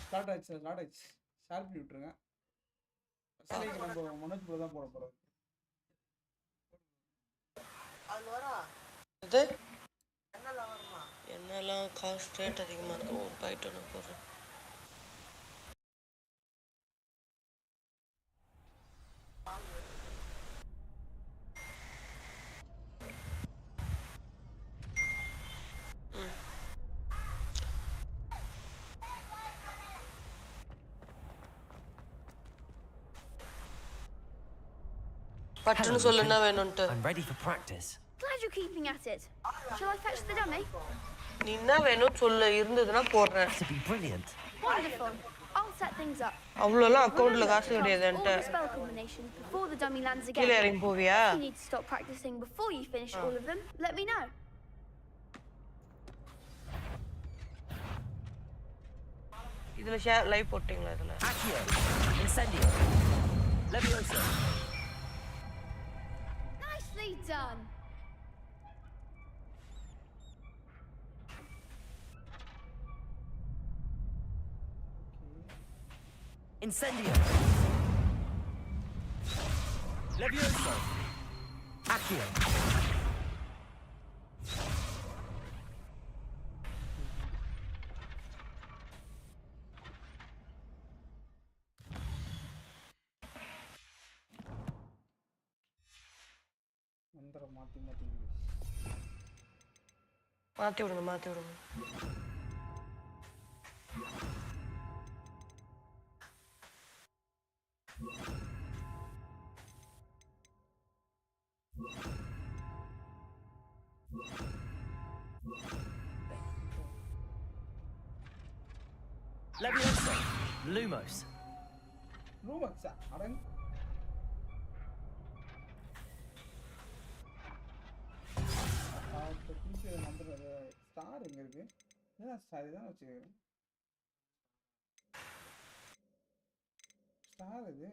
Start ஆச்சு share பண்ணி விட்டுருங்க. ஃபர்ஸ்ட் நம்ம மனோஜ் ப்ரோ தான் போட போறோம். இது என்னெல்லாம் காஸ்ட் ரேட் அதிகமாக இருக்கும் ஒரு பைட் ஒன்று போடுறேன். பட்டுன்னு சொல்லுன்னா வேணும்ட்டு. I'm ready for practice. Glad you're keeping at it. Shall I fetch the dummy? நீ என்ன வேணும் சொல்லு, இருந்ததுன்னா போடுறேன். To be brilliant. Wonderful. I'll set things up. அவ்வளோலாம் அக்கௌண்ட்ல காசு கிடையாது All என்கிட்ட. the spell combinations before the dummy lands கீழே again. இறங்கி போவியா? If you need to stop practicing before you finish all of them, let me know. இதுல share live போட்டீங்களா இதுல? Accio. Incendio. Leviosa. Nicely done. Incendio. Leviosa. Accio. மந்திரம் மாத்தி விடுங்க. Leviosa. Lumos. ரூமக்ஸா அடங்க. ஸ்டார் எங்க இருக்கு? ஸ்டார் தான் வச்சு ஸ்டார் இது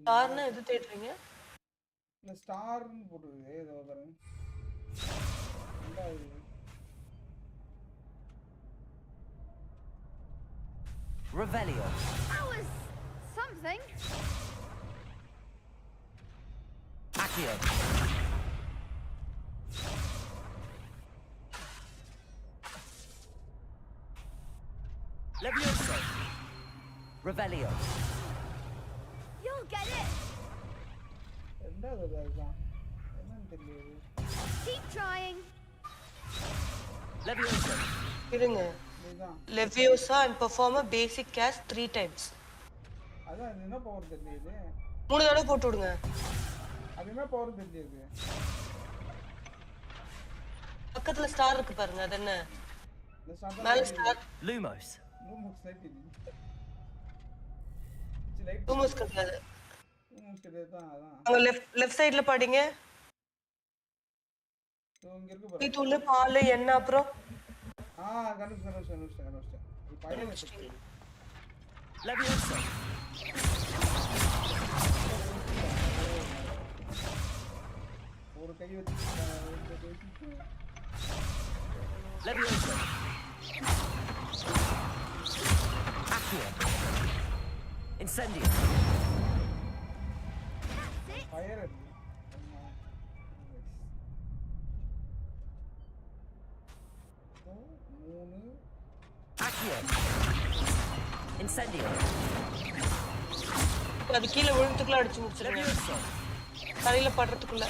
ஸ்டார்னா எது தேடுறீங்க? இல்ல ஸ்டார்னு போட்டுருக்கு ஏதோ பாருங்க. Revelio. That was something. Accio. Leviosa. Revelio. You'll get it. ரெண்டாவது அதுதான் என்னன்னு தெரியல. Keep trying. Leviosa. இருங்க. இதுதான் Leviosa and perform a basic cast 3 times. அதான் என்ன பவர் தெரியல. 3 தடவை போட்டு விடுங்க. அது என்ன பவர் தெரியல. பக்கத்துல ஸ்டார் இருக்கு பாருங்க, அது என்ன? இந்த ஸ்டார் மேல ஸ்டார். Lumos. ரூமக்ஸ் லைட் இது. லூமோஸ் கிடையாது. ரூமக்ஸ் தான் அதான். அங்க லெஃப்ட் சைடுல பாடிங்க. இங்க இருக்கு பாருங்க. டீ தூள், பால், எண்ணெய் அப்புறம் கண்டுபிடிச்சேன். இது பையன் செக். Leviosa. ஒரு கை வச்சு Leviosa. Accio. Incendio. ஃபயர் இருக்கு. Accio. Incendio. அது கீழே விழுந்துக்குள்ள அடிச்சு முடிச்சிருங்க. Leviosa. தலையில படுறதுக்குள்ள.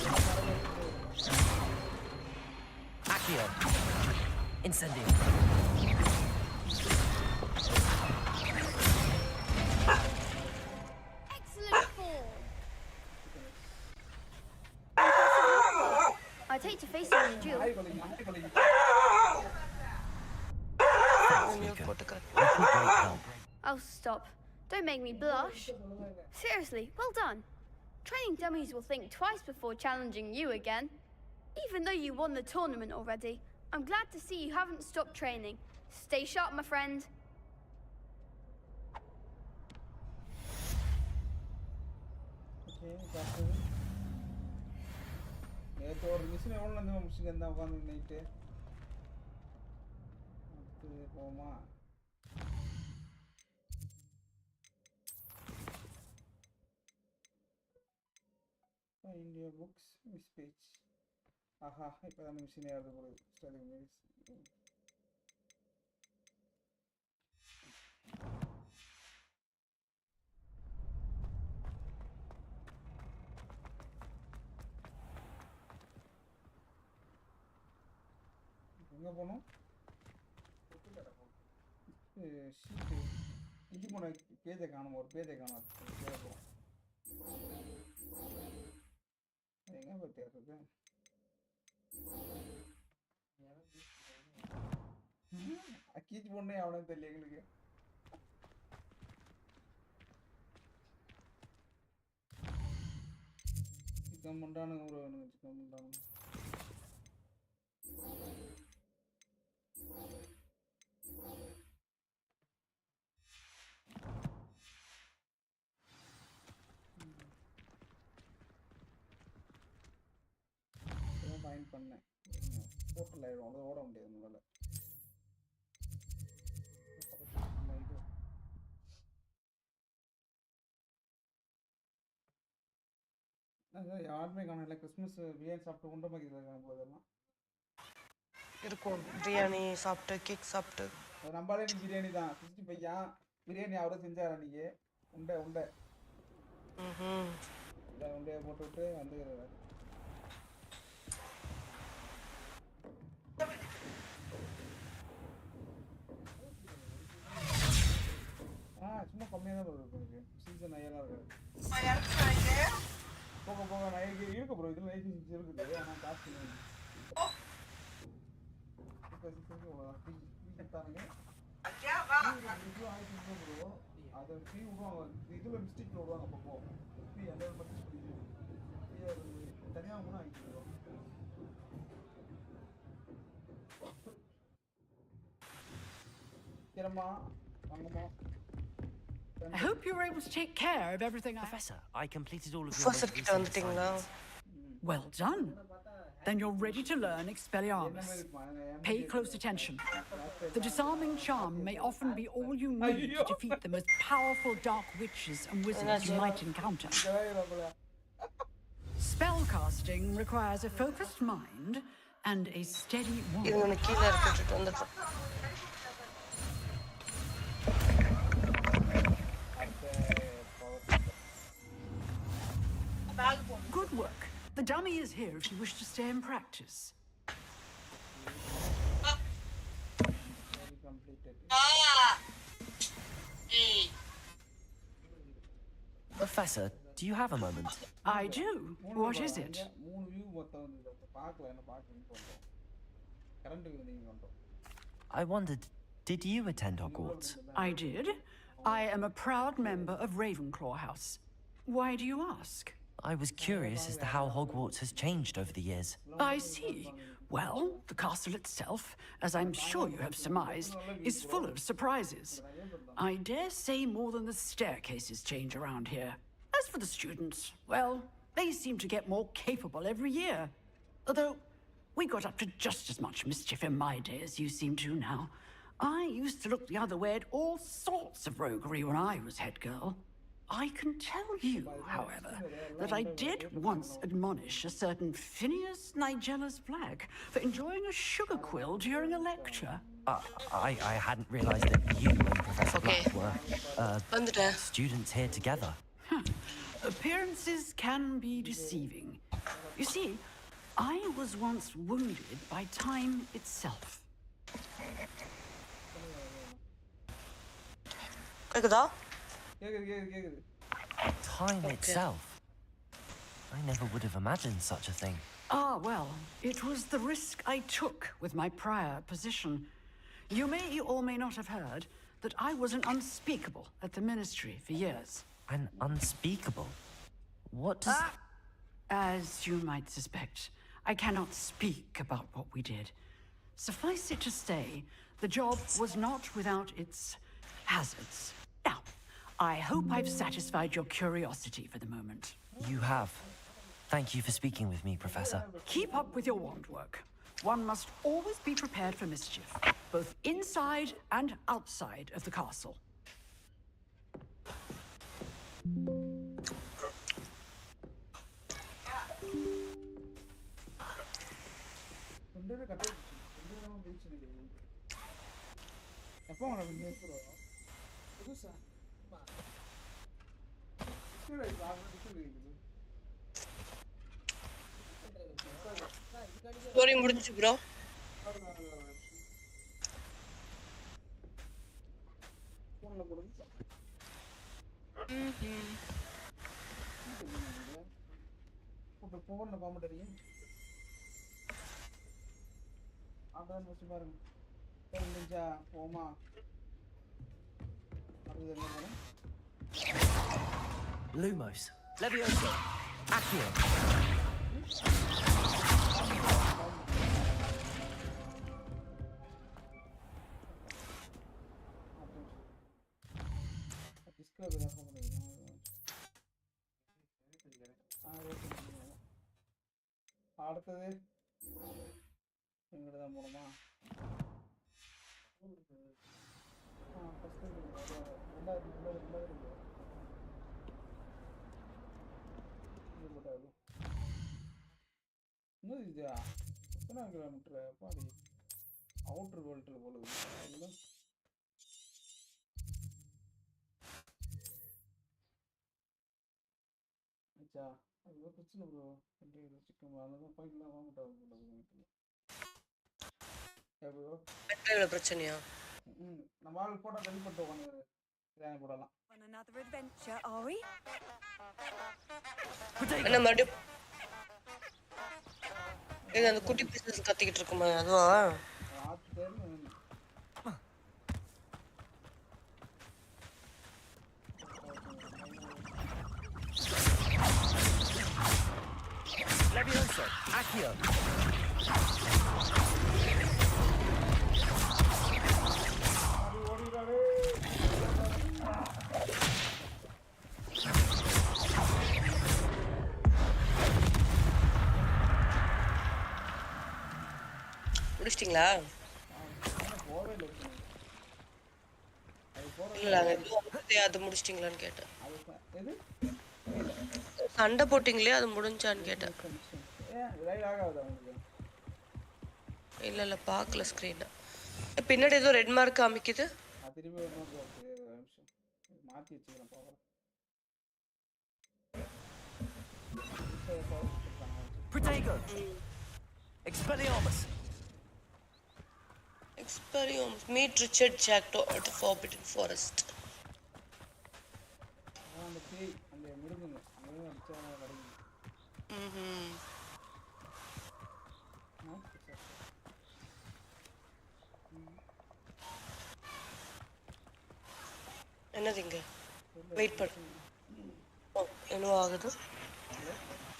Accio. Incendio. Excellent fall. I'd hate to face you in a duel. நாய் கொலைங்க. Oh, stop. Don't make me blush. Seriously, well done. Training dummies will think twice before challenging you again. Even though you won the tournament already, I'm glad to see you haven't stopped training. Stay sharp, my friend. Okay நேற்று ஒரு machine எவ்வளோ வந்து முடிச்சுங்க இருந்தால் உட்காந்து night போமா India books miss page ஆஹா இப்போ தான் machine ஏறது போகுது ஸ்டடி மிஸ் எங்கே போகணும் ஷீட்டு இஞ்சி போன பேஜை காணும் ஒரு பேஜை காணும் போகிறோம் எங்கே போய் தேடுறது கீச்சு பொண்ணே அவனுக்கு தெரியல எங்களுக்கு சிக்கன் பண்ணுறானுங்க ப்ரோ எனக்கு சிக்கன் பண்ணுறானுங்க ஃபைன் பண்ணேன் போர்ட்டல் ஆகிடும் அதை ஓட முடியாது முதல்ல யாருமே காணல கிறிஸ்மஸ் பிரியாணி சாப்பிட்டு கொண்டு போய்க்கலாம் போதெல்லாம் இருக்கும் பிரியாணி சாப்பிட்டு கேக் சாப்பிட்டு நம்மளாலே நீ பிரியாணி தான் 65 பிரியாணி அவரை செஞ்சாரா நீங்க உண்டை உண்டை உண்டையை போட்டு விட்டு வந்து சும்மா கம்மியாக தான் வருது எனக்கு சீசன் ஐயெல்லாம் இருக்குது போக போக நைக்கு இருக்கு ப்ரோ இதில் நைட் இருக்குது ஆனால் காசு ப்ரோ அதை ஃப்ரீ விடுவாங்க இதில் மிஸ்டேக்கில் விடுவாங்க அப்பப்போ ஃப்ரீ அந்த தனியாக கூட ஆகிட்டு சரிம்மா வாங்கம்மா I hope you were able to take care of everything. Professor, I completed all of your Professor most கிட்ட recent வந்துட்டீங்களா assignments. Well done. Then you're ready to learn Expelliarmus. Pay close attention. The disarming charm may often be all you need to defeat the most powerful dark witches and wizards you might encounter. Spellcasting requires a focused mind and a steady இது will. ஒன்று கீழே இருக்கிட்டு வந்துட்டு Good work. The dummy is here if you wish to stay and practice. Professor, do you have a moment? I do. What is it? 3 view மொத்தம் வந்து பார்க்கல என்ன பார்க்கணும்னு போறோம் கரண்ட் நீங்க வந்தோம் I wondered, did you attend Hogwarts? I did. I am a proud member of Ravenclaw House. Why do you ask? I was curious as to how Hogwarts has changed over the years. I see. Well, the castle itself, as I'm sure you have surmised, is full of surprises. I dare say more than the staircases change around here. As for the students, well, they seem to get more capable every year. Although, we got up to just as much mischief in my day as you seem to now. I used to look the other way at all sorts of roguery when I was head girl. I can tell you, however, that I did once admonish a certain Phineas Nigella's Black for enjoying a sugar quill during a lecture. I hadn't realized that you and Professor Okay. Black were வந்துட்டேன் students here together. Appearances can be deceiving. You see, I was once wounded by time itself. கேக்குதா கேக்குது Time itself. I never would have imagined such a thing. Ah, well, it was the risk I took with my prior position. You may or may not have heard that I was an unspeakable at the ministry for years. An unspeakable. What does... As you might suspect, I cannot speak about what we did. Suffice it to say, the job was not without its hazards. Now, I hope I've satisfied your curiosity for the moment. You have. Thank you for speaking with me, Professor. Keep up with your wand work. One must always be prepared for mischief, both inside and outside of the castle. எப்போ உனக்கு news bro புதுசா story முடிஞ்சுச்சு bro. போன comedy அடிக்கும் அதான் வச்சு பாருங்க முடிஞ்சா போமா அது என்ன வரும் Lumos. Levioso. Accio. அடுத்தது எங்கிட்ட தான் போகணுமா இன்னும் இதா எத்தனை கிலோமீட்டர் பாடி அவுட்ரு வேர்ல்டில் போகுது ஆச்சா அது பிரச்சனை ப்ரோ சிக்கன் அதெல்லாம் போய்க்கலாம் வாங்கிட்டாங்க மெட்ரோல பிரச்சனையா? நம்ம ஆள் போட்டா வெளிப்பட்டு உட்காந்து இதான் போடலாம். On another adventure, are we? என்ன மறுபடியும் இது அந்த குட்டி பீசஸ் கத்திக்கிட்டு இருக்குமா அதுவா? Levioso. Accio. முடிச்சிட்டீங்களா? இல்ல அது முடிச்சிட்டீங்களான்னு கேட்டேன். சண்டை போட்டிங்களே அது முடிஞ்சான்னு கேட்டேன். இல்ல இல்ல பார்க்கல ஸ்கிரீன். பின்னாடி ஏதோ ரெட் மார்க் காமிக்குது. மாத்தி வச்சுக்கிறேன் பாக்கலாம். Protego. Expelliarmus. Expelliarmus. Meet Richard Jackdaw at the Forbidden Forest. அந்த பேய் அந்த மிருகங்க அங்க அடிச்சா கிடைக்கும். என்னதுங்க? வெயிட் பண்ணு. என்ன ஆகுது?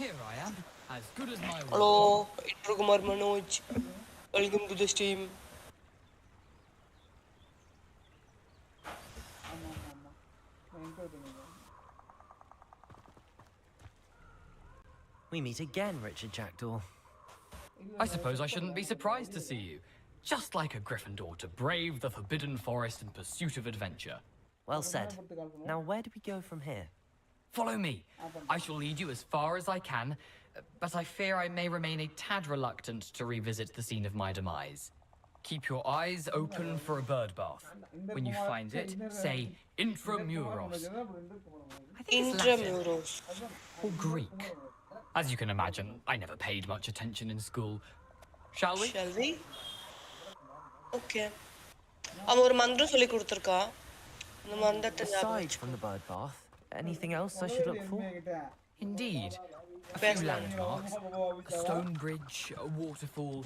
Here I am, as good as my word. Hello, இன்ட்ரோகுமார் Manoj. Welcome to the stream. We meet again, Richard Jackdaw. I suppose I shouldn't be surprised to see you. Just like a Gryffindor to brave the Forbidden Forest in pursuit of adventure. Well said. Now where do we go from here? Follow me. I shall lead you as far as I can, but I fear I may remain a tad reluctant to revisit the scene of my demise. Keep your eyes open for a bird bath. When you find it, say Intramuros. I think it's Latin Intramuros. or Greek. As you can imagine, I never paid much attention in school. Shall we? Shall we? Okay. அவன் ஒரு மந்திரம் சொல்லி கொடுத்திருக்கா. அந்த மந்திரத்தை Aside from the bird bath, anything else I should look for? Indeed. A few landmarks, a stone bridge, a waterfall,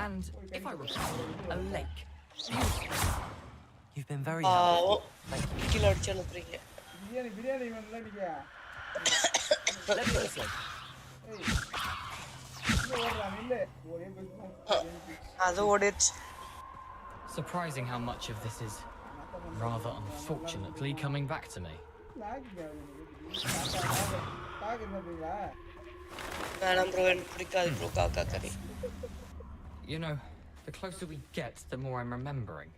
and, if I recall, a lake. You've been very helpful. கீழ அடிச்சு அனுப்புறீங்க. பிரியாணி வேணும்ல நீங்க. Levioso. அது ஓடிச்சு. Surprising how much of this is, rather unfortunately, coming back to me. வேணாம் bro எனக்கு பிடிக்காது ப்ரோ காக்கா கறி. You know, the closer we get, the more I'm remembering.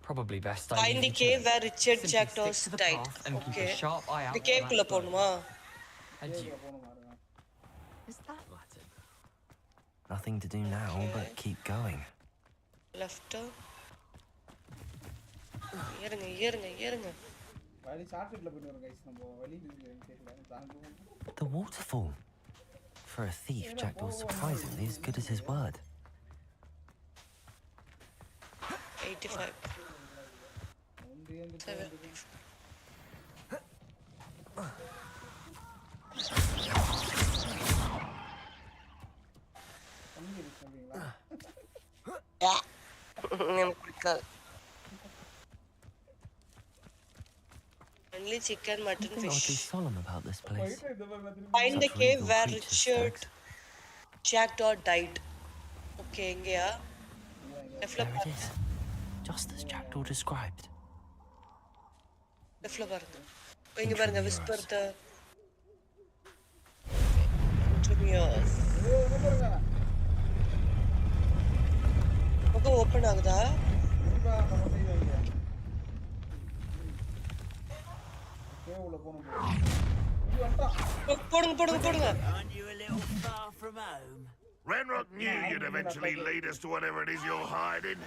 Probably best I Find leave the you to cave it. where Richard Simply Jackdaw stick to the died. path and keep Okay. a sharp eye out The for cave that குள்ள bird. போணுமா? Adieu. போகணும் பாருங்க. Is that Latin? Nothing to do now but keep going. Left. ஏறுங்க. வழி ஷார்ட்கட்ல போயிட்டு வரோம் guys. நம்ம வழி தெரியல தாண்டுவோம். The waterfall. For a thief, Jackdaw's surprisingly as good as his word. 85. 7. எனக்கு பிடிக்காது. Only chicken, mutton, Something oddly fish. solemn about this place. Find the Such cave regal where creatures, Richard Stags. Jackdaw died. Okay, எங்கயா? There it is. Just as Jackdaw described. Leftல பாருங்க. இங்க பாருங்க whisper the Intrumios. Okay open ஆகுதா? கேவுல போணும். போடுங்க. Aren't you a little far from home? Renrock knew you'd eventually lead us to whatever it is you're hiding.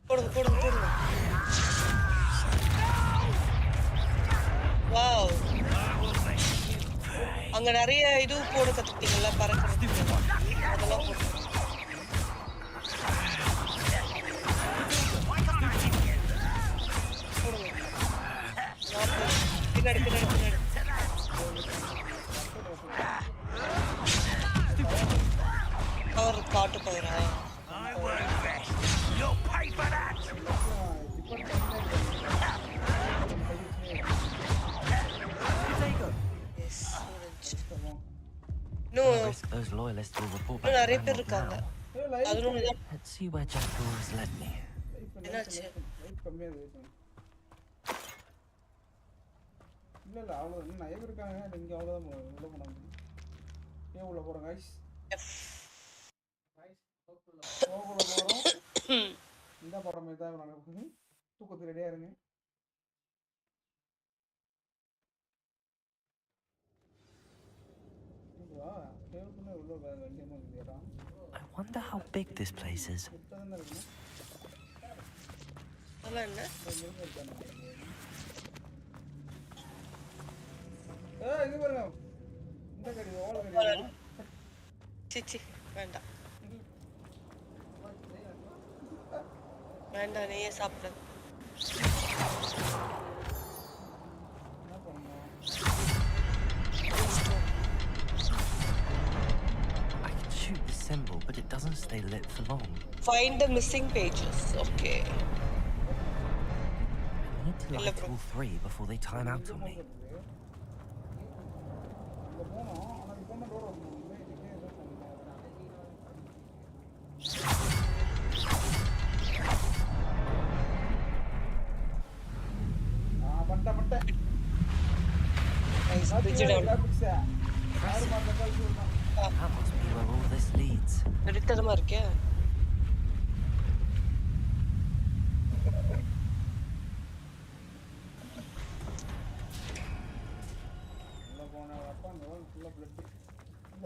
போடுங்க. Wow. அங்க நிறைய இது போட கத்துக்கிட்டீங்கல்ல பறக்கிறதுக்கு. அதெல்லாம் போடு. பின்னாடி. அவர் காட்டு போயிரா? I work best. You'll pay for that. Yes, orange. No, Risk those loyalists will report இன்னும் back நிறைய to பேர் Ranrock இருக்காங்க. now. அதுவும் Let's see where Jackdaw has led me. என்னாச்சு? லைட் கம்மியா இருக்கு. இல்ல அவ்வளவு இன்னும் நிறைய பேர் இருக்காங்க. இங்க அவ்வளவுதான் உள்ள போனாங்க. கேவுல போறோம் गाइस. போறோம். இந்த படமே தான் நாங்க தூக்கத்துக்கு ரெடியா இருங்க. I wonder how big this place is. அதெல்லாம் என்ன? இங்க பாருங்க. இந்த கடி ஓல கடி. சிச்சி வேண்டாம். நீயே சாப்பிடு. I can shoot the symbol, but it doesn't stay lit for long. Find the missing pages. Okay. I need to light all three before they time out on me. Nice. Bridge down. That must be where all this leads. வெடித்தரமா இருக்கே.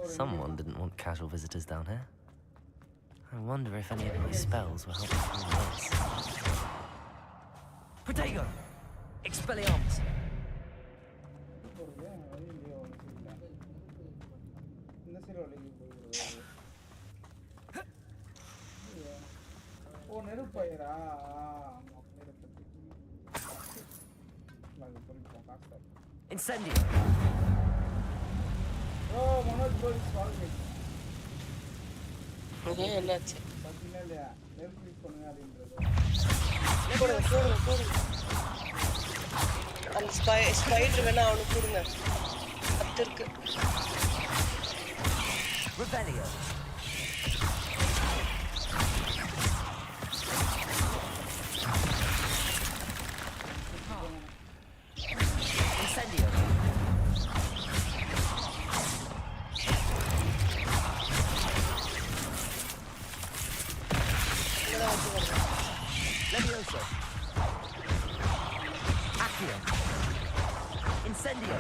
Someone didn't want casual visitors down here. I wonder if any of my spells will help me through this. Protego! Expelliarmus! Incendio! என்னாச்சு? அந்த spider வேணா அவனுக்கு கொடுங்க. 10 இருக்கு. Rebellion! Incendio! Incendio!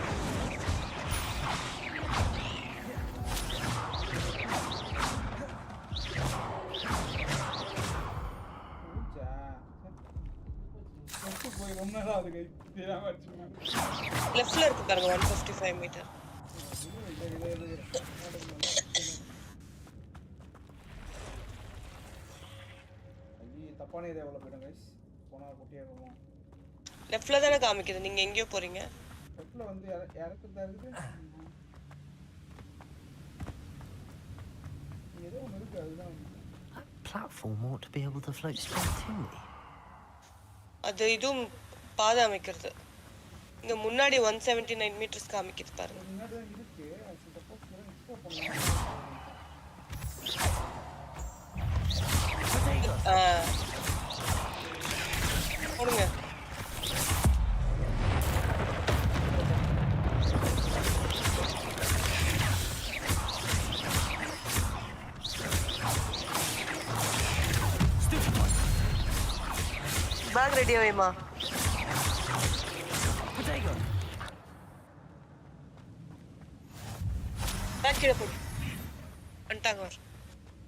போய் ரொம்ப நேரம் ஆகுது கை தெரியாம அடிச்சு லெஃப்ட்ல இருக்கு பாருங்க 155 மீட்டர். தப்பான ஏரியா உள்ள போயிடும் கைஸ். போனா குட்டியா இருக்கும். லெஃப்ட்ல தான காமிக்குது. நீங்க எங்கயோ போறீங்க? லெஃப்ட்ல வந்து இறக்குதா இருக்குது. ஏதோ ஒன்று இருக்கு அதுதான். That platform ought to be able to float straight to me. அது இதுவும் பாதை அமைக்கிறது. இங்க முன்னாடி 179 மீட்டர்ஸ் காமிக்குது பாருங்க. முன்னாடி தான் இருக்கு. சப்போஸ் எக்ஸ்ப்ளோர் பண்ணலாம். போடுங்க. பேக் ரெடியா வைமா. பேக் கீழே போடு. வந்துட்டாங்க வர.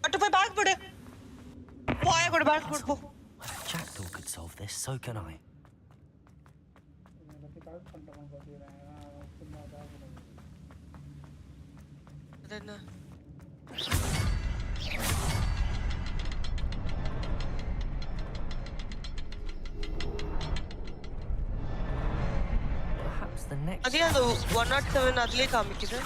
அட்டு போய் பேக் போடு. போயா கூட பேக் போடு போ. If Jackdaw could solve this, so can I. என்ன? Perhaps the next... அதே அந்த 107 அதுலயே காமிக்குது.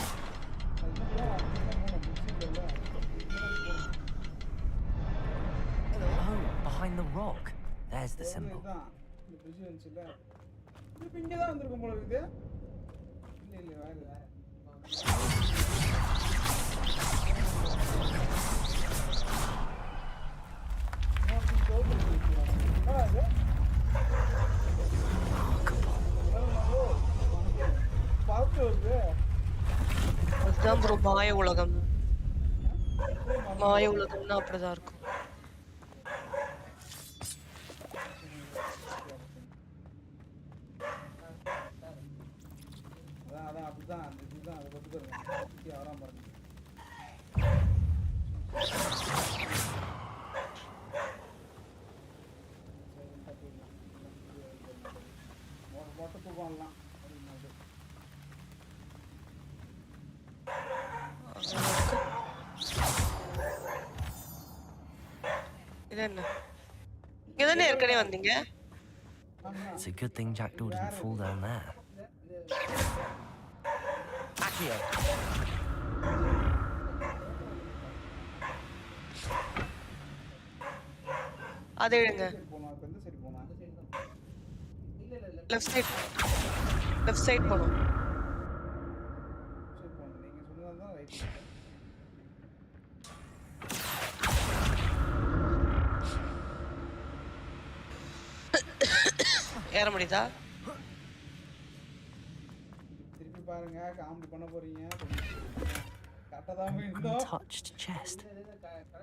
Oh, behind the rock. There's the symbol. இங்க தான் வந்திருக்கும் போல இருக்குது. இல்ல வேற வேற. அதுதான் ப்ரோ மாய உலகம். மாய உலகம்னா அப்படிதான் இருக்கும். அதான் அப்படிதான் இதுதான் அதை பத்தி ஆறாம பாருங்க. மொட்டை போகலாம். இது என்ன? இங்க தானே ஏற்கனவே வந்தீங்க. It's a good thing Jackdaw didn't fall down there. Accio! அதை எடுங்க. Left side. லெஃப்ட் சைடு போணும். நீங்க சொன்னதுதான் ரைட். ஏற முடியுதா? திருப்பி பாருங்க காமெடி பண்ண போறீங்க. Untouched chest.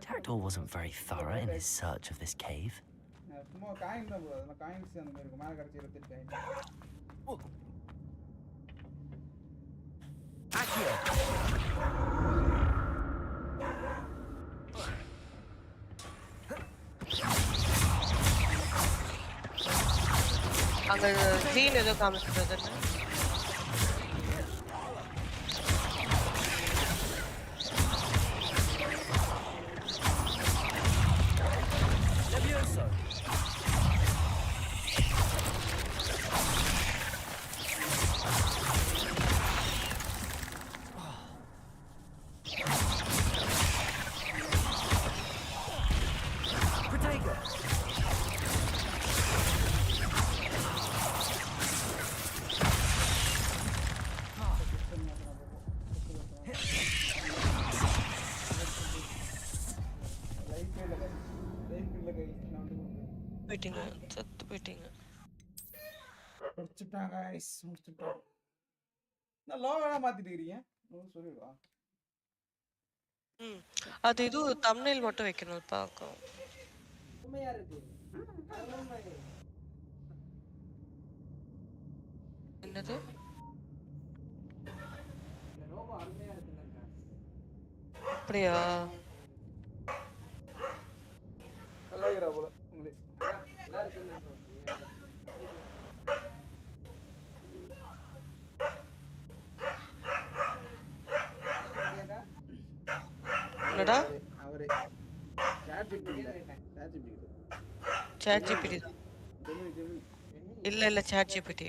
Jackdaw wasn't very thorough in his search of this cave. சும்மா காயின் தான் போகுது. அந்த காயின்ஸ் அந்த மாதிரி இருக்கும். மேல கடைசி 28 காயின். Accio! அங்க சீன் ஏதோ காமிக்கிறது. போயிட்டீங்க. சத்து போயிட்டீங்க. முடிச்சுட்டாங்க गाइस முடிச்சுட்டோம். நான் லோகோலாம் மாத்திட்டு இருக்கீங்க. சொல்லிடுவா. அது இது தம்ப்நெயில் மட்டும் வைக்கணும் பாக்கும். உண்மையா இருக்கு. என்னது? அப்படியா? நல்லா இருக்கிறா போல உங்களுக்கு. என்னடா? அவரே சாட் ஜிபிடி தான். இல்ல சாட் ஜிபிடி.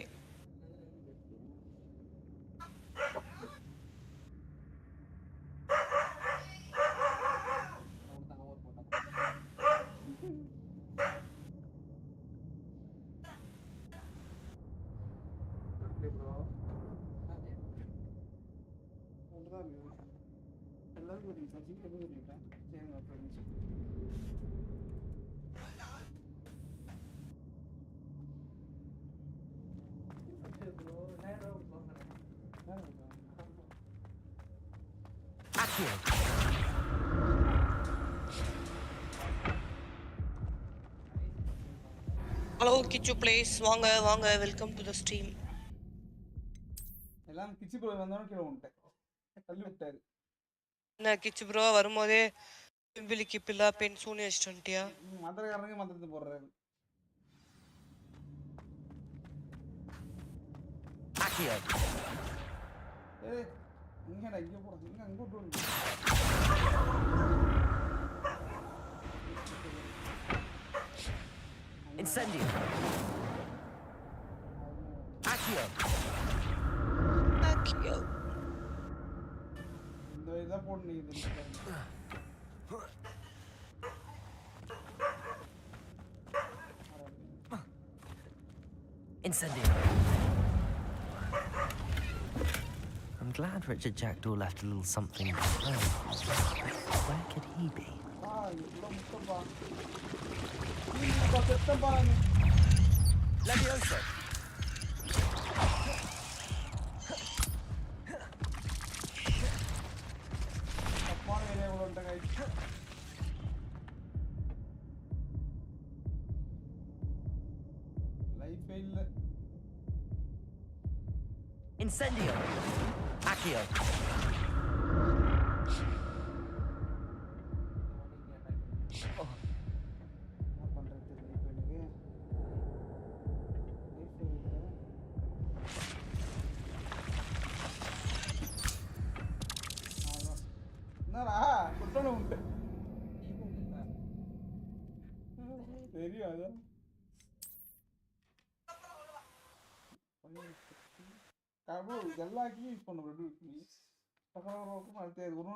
ஹலோ கிச்சு பிளேஸ், வாங்க வாங்க, வெல்கம் டு தி ஸ்ட்ரீம். எல்லாம் கிச்சி ப்ரோ வந்தோன்னு கீழே வந்துட்டேன், தள்ளி விட்டாரு. என்ன கிச்சு ப்ரோ வரும்போதே பிம்பிலிக்கு பில்லா பென் சூனி வச்சிட்டியா? மந்திரக்காரனுக்கு மந்திரத்தை போடுறாரு. ஏய் இங்கடா, இங்க போற, இங்க அங்க போடு. Incendio. Accio. இந்த இத போடு நீ இது. Incendio. I'm glad Richard Jackdaw left a little something behind. Where could he be? Levioso. Incendio. Accio. தெரியாது. எல்லா கீயும் யூஸ் பண்ண ப்ரோ. பக்கரோக்கும் அடுத்து ஒரு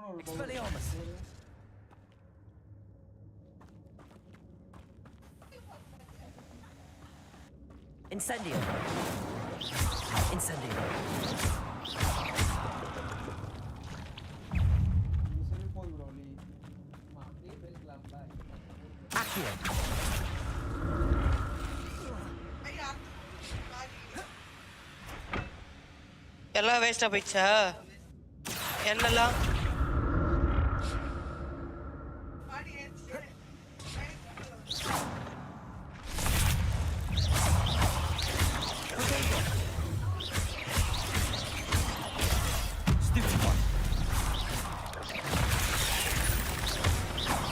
Incendio. Incendio. சரி போய் ப்ரோ நீ அப்படியே பேசலாம்ல. Accio. எல்லாம் வேஸ்டா போயிடுச்சா? என்னெல்லாம்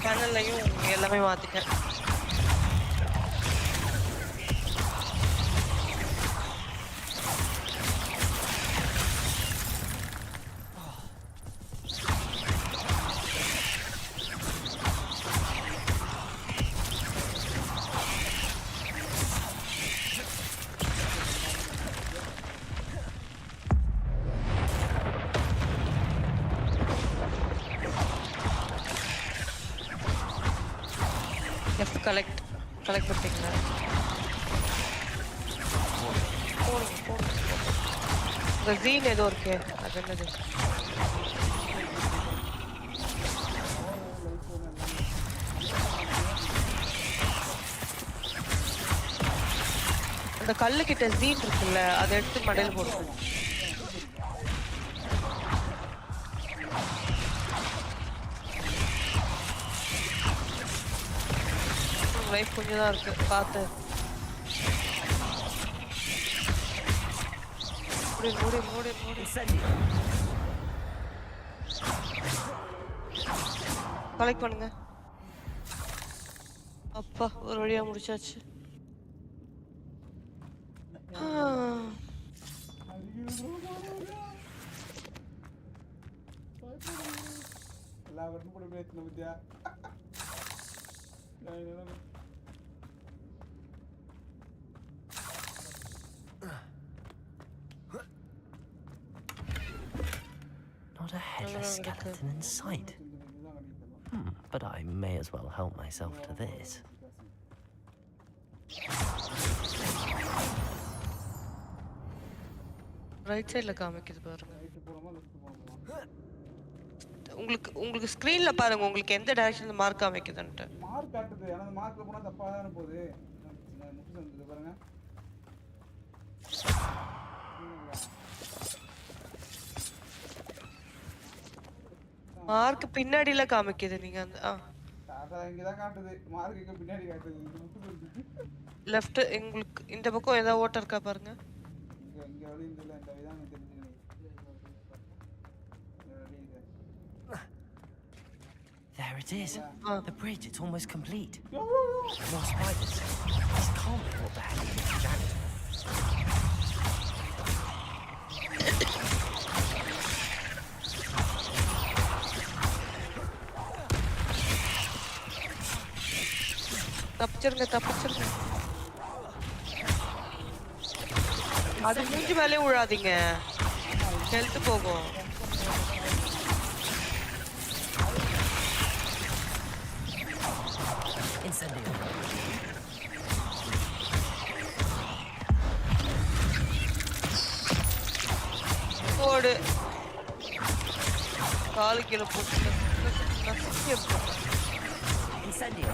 சேனல்லையும் எல்லாமே மாத்திட்டேன். கலெக்ட் பண்ணிட்டீங்களா? உங்க ஜீன் ஏதோ இருக்கே, அது என்னது? அந்த கல்லு கிட்ட ஜீன் இருக்குல்ல, அதை எடுத்து மடையில் போடுவோம். லைஃப் கொஞ்சம் தான் இருக்கு, பார்த்து மூடி. கலெக்ட் பண்ணுங்க. அப்பா ஒரு வழியா முடிச்சாச்சு. எல்லாரும் கூட பேசின பத்தியா Not a headless skeleton in sight. But I may as well help myself to this. Right சைடுல காமிக்குது பாருங்க. உங்களுக்கு ஸ்கிரீன்ல பாருங்க உங்களுக்கு எந்த டைரக்ஷன்ல மார்க் காமிக்குதுன்னு. மார்க் காட்டுது. ஆனா அந்த மார்க்ல போனா தப்பா தான போகுது. முட்டு வந்து பாருங்க. மார்க் பின்னாடில காமிக்குது நீங்க அந்த அத இங்க தான் காட்டுது. மார்க்குக்கு பின்னாடி காட்டுது. இது முட்டு வந்து. லெஃப்ட் உங்களுக்கு இந்த பக்கம் ஏதாவது ஓட்டர் இருக்கா பாருங்க. இங்க வழி இல்ல இந்த விதான் தெரிஞ்சுக்கணும். There it is. The bridge, it's almost complete. More spiders. This can't be what the heck is this janitor. தப்பிச்சிருங்க. அது மூஞ்சி மேலே விழாதீங்க. ஹெல்த் போகும். Incendio. ஓடு. காலு கீழே போட்டு Incendio.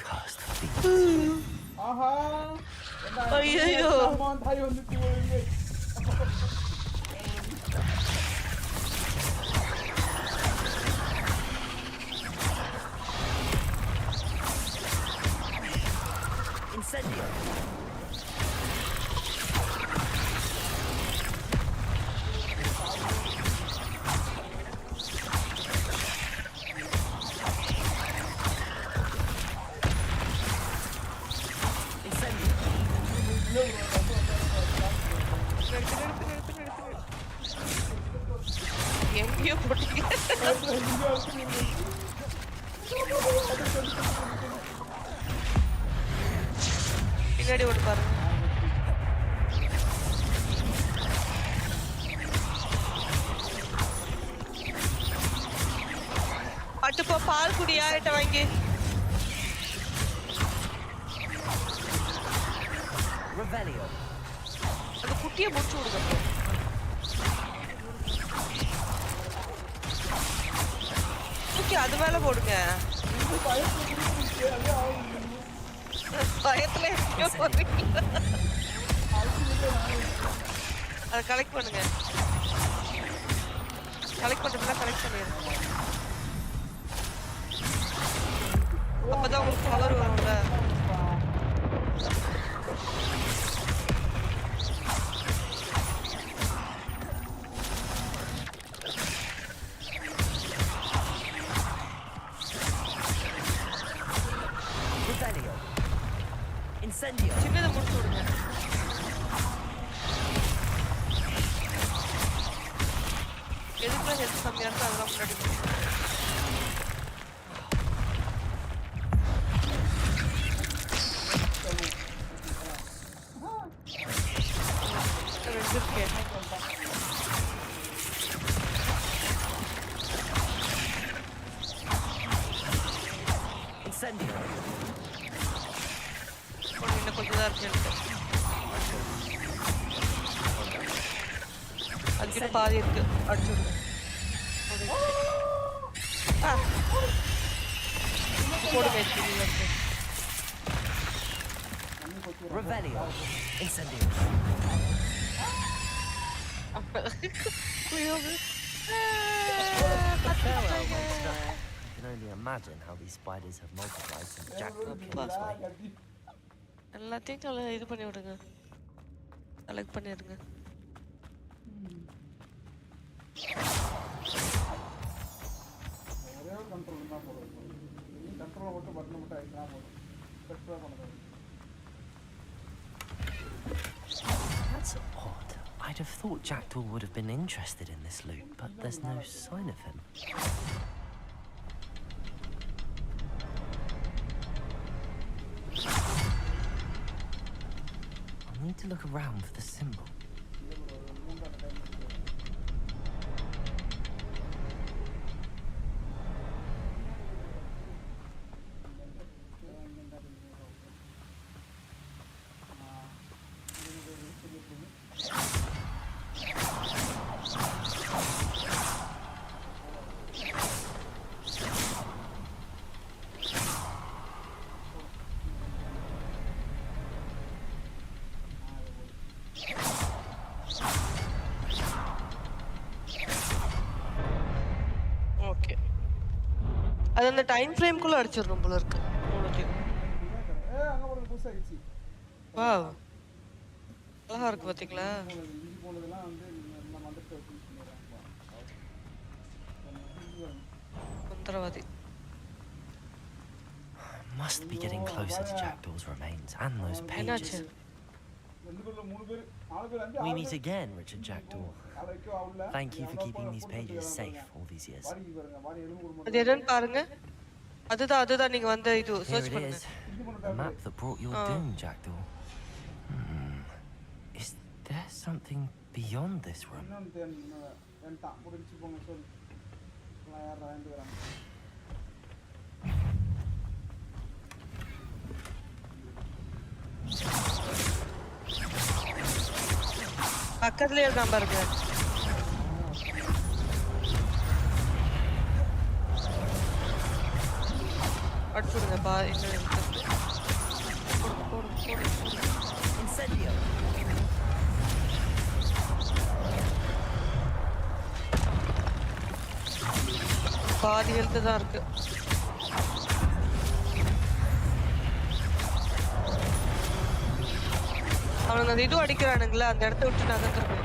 Cursed thief. ஆஹா ஐயோ தாய் வந்து போறீங்க. Incendio. எங்கேயோ போட்டீங்க. பின்னாடி ஓட்டு பாருங்க. பட்டுப்போ பால் குடியா கிட்ட வாங்கி. Revelio. அந்த குட்டியை முடிச்சு விடுங்க. ஓகே அது மேல போடுங்க. பயத்துல அதை கலெக்ட் பண்ணுங்க. கலெக்ட் பண்றதுலாம் கலெக்ட் பண்ணிடுங்க. அப்பதான் உங்களுக்கு பவர் வரும்ல. Incendio. சின்னதை முடிச்சு விடுங்க. எதுக்குள்ள ஹெல்த் கம்மியா இருக்கோ அதெல்லாம் முன்னாடி Incendio. இன்னும் கொஞ்சம் தான் இருக்கு. அதுக்கிட்ட பாதி இருக்கு. அடிச்சு விடுங்க. போடுங்க. Revelio. Incendio. Farewell, monster. I can only imagine imagine how these spiders have multiplied since Jack got killed this way. எல்லாத்தையும் இது பண்ணி விடுங்க. செலக்ட் பண்ணிடுங்க. ஒரே ஒரு கண்ட்ரோல் தான் போடுவோம். நீ கண்ட்ரோலை மட்டும் பட்டனை மட்டும் ஆயிடுச்சுனா போதும். ஸ்பெக்ட்ரா பண்ணுறது. That's odd. I'd have thought Jackdaw would have been interested in this loot, but there's no sign of him. I'll need to look around for the symbol. அது அந்த டைம் ஃப்ரேம்க்குள்ள அடிச்சிரணும் போல இருக்கு. அங்க ஒரு புஷ் ஆயிடுச்சு. வாவ். அழகா இருக்கு பாத்தீங்களா? இஞ்சி போனதெல்லாம் வந்து நம்ம வந்துட்டு பண்ணிடுறாங்க. மந்திரவாதி. Must be getting closer to Jackdaw's remains and those pages. We meet again, Richard Jackdaw. Thank you for keeping these pages safe all these years. அது என்னன்னு பாருங்க. அதுதான் நீங்க வந்து இது சர்ச் Here it பண்ணுங்க. is. The map that brought your doom, Jackdaw. Is there something beyond this room? பக்கத்துலயே இருக்கான் பாருங்க. அடிச்சுடுங்க பா இன்னும் Incendio. பாதி ஹெல்த் தான் இருக்கு. அவனுங்க அது இதுவும் அடிக்கிறானுங்களா அந்த இடத்த விட்டு நகர்ந்துருக்கேன்.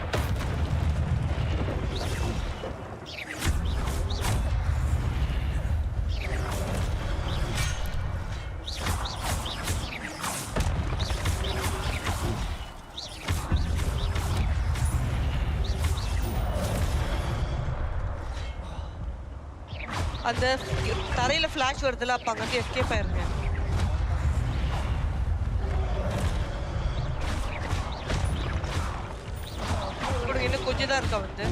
அந்த தரையில ஃபிளாஷ் வருதுல அப்ப அங்க எஸ்கேப் ஆயிருங்க. இன்னும் கொஞ்சம் தான் இருக்கா வந்து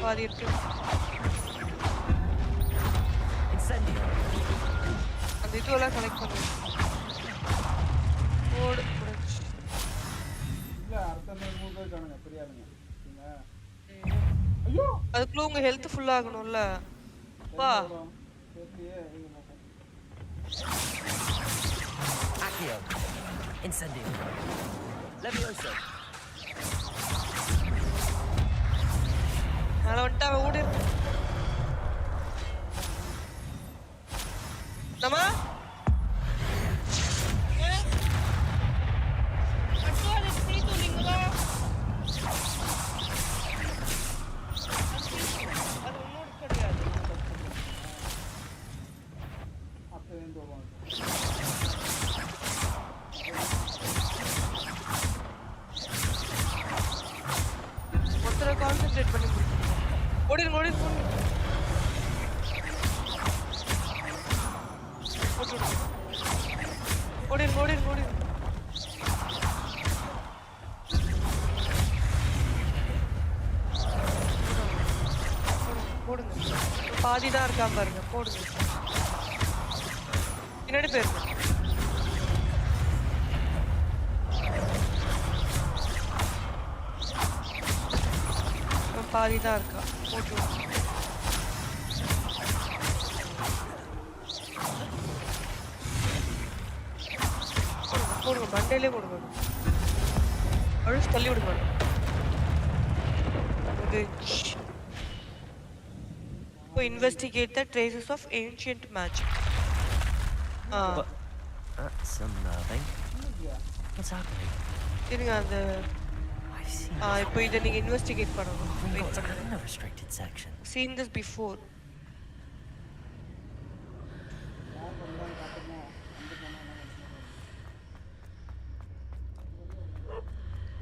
பாதி இருக்கு. அந்த இதுவெல்லாம் கலெக்ட் பண்ணு. ஓடு அதுக்குள்ள உங்க ஹெல்த் ஃபுல் ஆகணும்ல. வா Accio. Incendio. Levioso. மேல வந்துட்டு அவன் ஓடி நம்ம கான்சென்ட்ரேட் பண்ணி ஓடிருங்க ஓடிருங்க ஓடிருங்க ஓடிருங்க ஓடிருங்க போடுங்க. பாதி தான் இருக்கா பாருங்க போடுங்க. பின்னாடி போயிருங்க. பாதி தான் இருக்கா போட்டு போடுங்க மண்டையிலே போடுங்க. அழுச்சு தள்ளி விடுங்க. Which to investigate the traces of ancient magic. But that's unnerving. What's happening? இருங்க அந்த I've seen இப்போ இதை நீங்க இன்வெஸ்டிகேட் பண்ணணும். we வெயிட் got பண்ணுங்க. in the restricted section. Seen this before.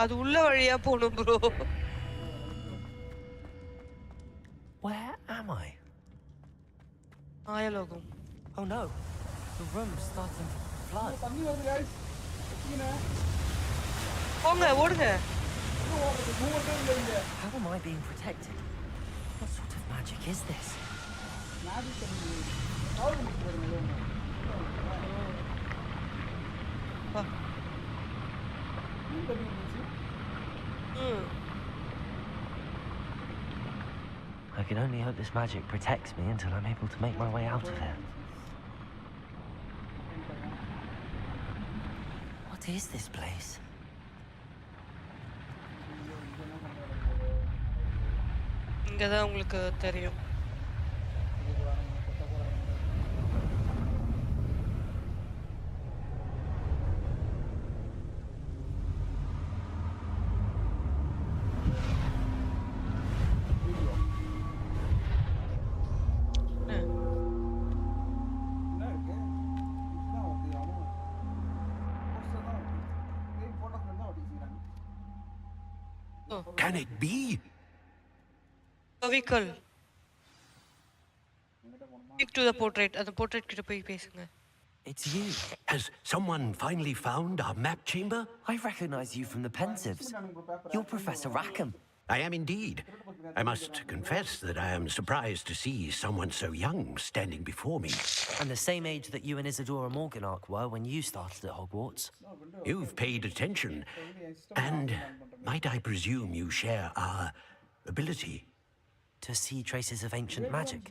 அது உள்ள வழியா போணும் bro. Where am I? ஆயலோகம். Oh no, the room's starting to flood. தண்ணி வருது guys. போங்க ஓடுங்க. How am I being protected? What sort of magic is this? I can only hope this magic protects me until I'm able to make my way out of here. What is this place? இங்க தான் உங்களுக்கு தெரியும். Can it be? Vehicle. Speak to the portrait. அந்த portrait கிட்ட போய் பேசுங்க. It's you. Has someone finally found our map chamber? I recognize you from the Pensives. You're Professor Rackham. I am indeed. I must confess that I am surprised to see someone so young standing before me. And the same age that you and Isadora Morganach were when you started at Hogwarts. You've paid attention. And might I presume you share our ability? To see traces of ancient magic.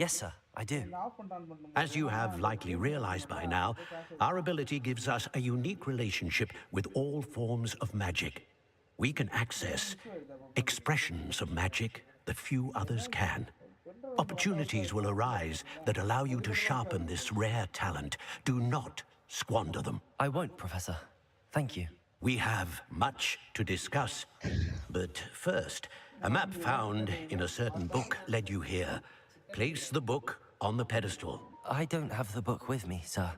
Yes, sir, I do. As you have likely realized by now, our ability gives us a unique relationship with all forms of magic. We can access expressions of magic that few others can. Opportunities will arise that allow you to sharpen this rare talent. Do not squander them. I won't, Professor. Thank you. We have much to discuss. But first, a map found in a certain book led you here. Place the book on the pedestal. I don't have the book with me, sir.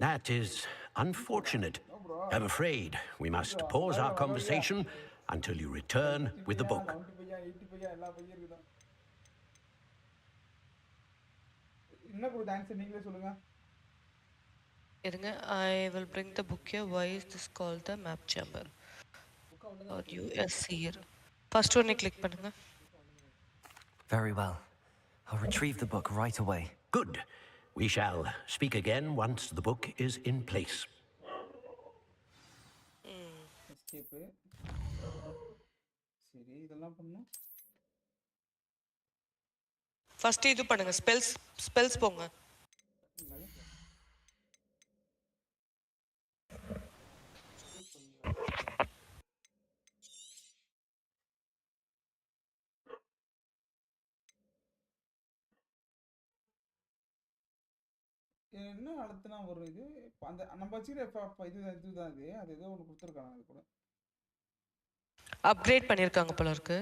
That is unfortunate. I'm afraid we must pause our conversation until you return with the book. இருங்க. I will bring the book here. Why is this called the map chamber? Or US here. First one click பண்ணுங்க. Very well. I'll retrieve the book right away. Good. We shall speak again once the book is in place. First இது பண்ணுங்க. Spells போங்க. என்ன அழுத்தினா வரும் இது? அந்த நம்ம வச்சுக்கிற இதுதான் இது. அது ஏதோ ஒன்று கொடுத்துருக்காங்க அது கூட. அப்கிரேட் பண்ணிருக்காங்க போல இருக்கு.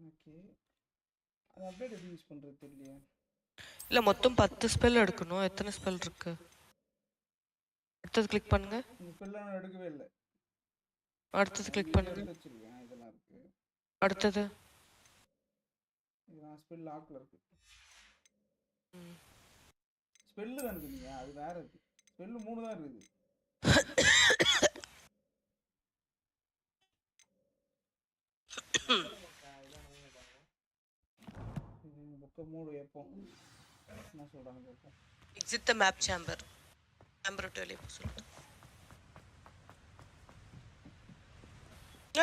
ஓகே. அது அப்டேட் எப்படி யூஸ் பண்றது தெரியல. இல்ல மொத்தம் 10 ஸ்பெல் எடுக்கணும். எத்தனை ஸ்பெல் இருக்கு? அடுத்தது கிளிக் பண்ணுங்க. இந்த ஸ்பெல் நான் எடுக்கவே இல்ல. அடுத்தது கிளிக் பண்ணுங்க. இதெல்லாம் இருக்கு. அடுத்தது இது ஸ்பெல் லாக்ல இருக்கு. ஸ்பெல் தான் இருக்குங்க. அது வேற இருக்கு. ஸ்பெல் 3 தான் இருக்குது. புக்க மூடு எப்போ என்ன சொல்றாங்க பாப்போம். exit the map chamber. Temporarily சொல்லுங்க.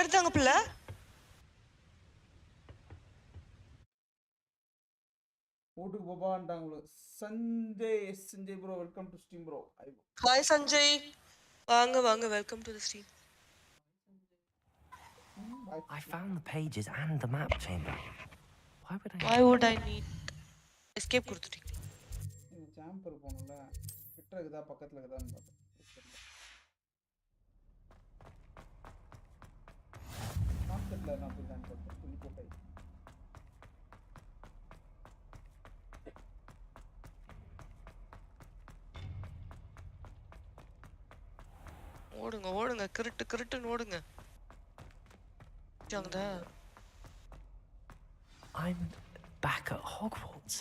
எடுத்தாங்க பிள்ள. ஓட்டு போபான்டாங்க. Sanjay bro welcome to stream bro. Hi Sanjay. வாங்க welcome to the stream. I found the pages and the map chamber. Why would I need escape கொடுத்துட்டீங்க? இந்த சாம்பர் போணும்ல கிட்ட இருக்குதா பக்கத்துல இருக்குதான்னு பார்த்தேன். கான்செப்ட்ல நான் போய் தான் பார்த்தேன். துணி போட்டை ஓடுங்க கிருட்டுன்னு ஓடுங்க. ஜாங்கடா. I'm back at Hogwarts.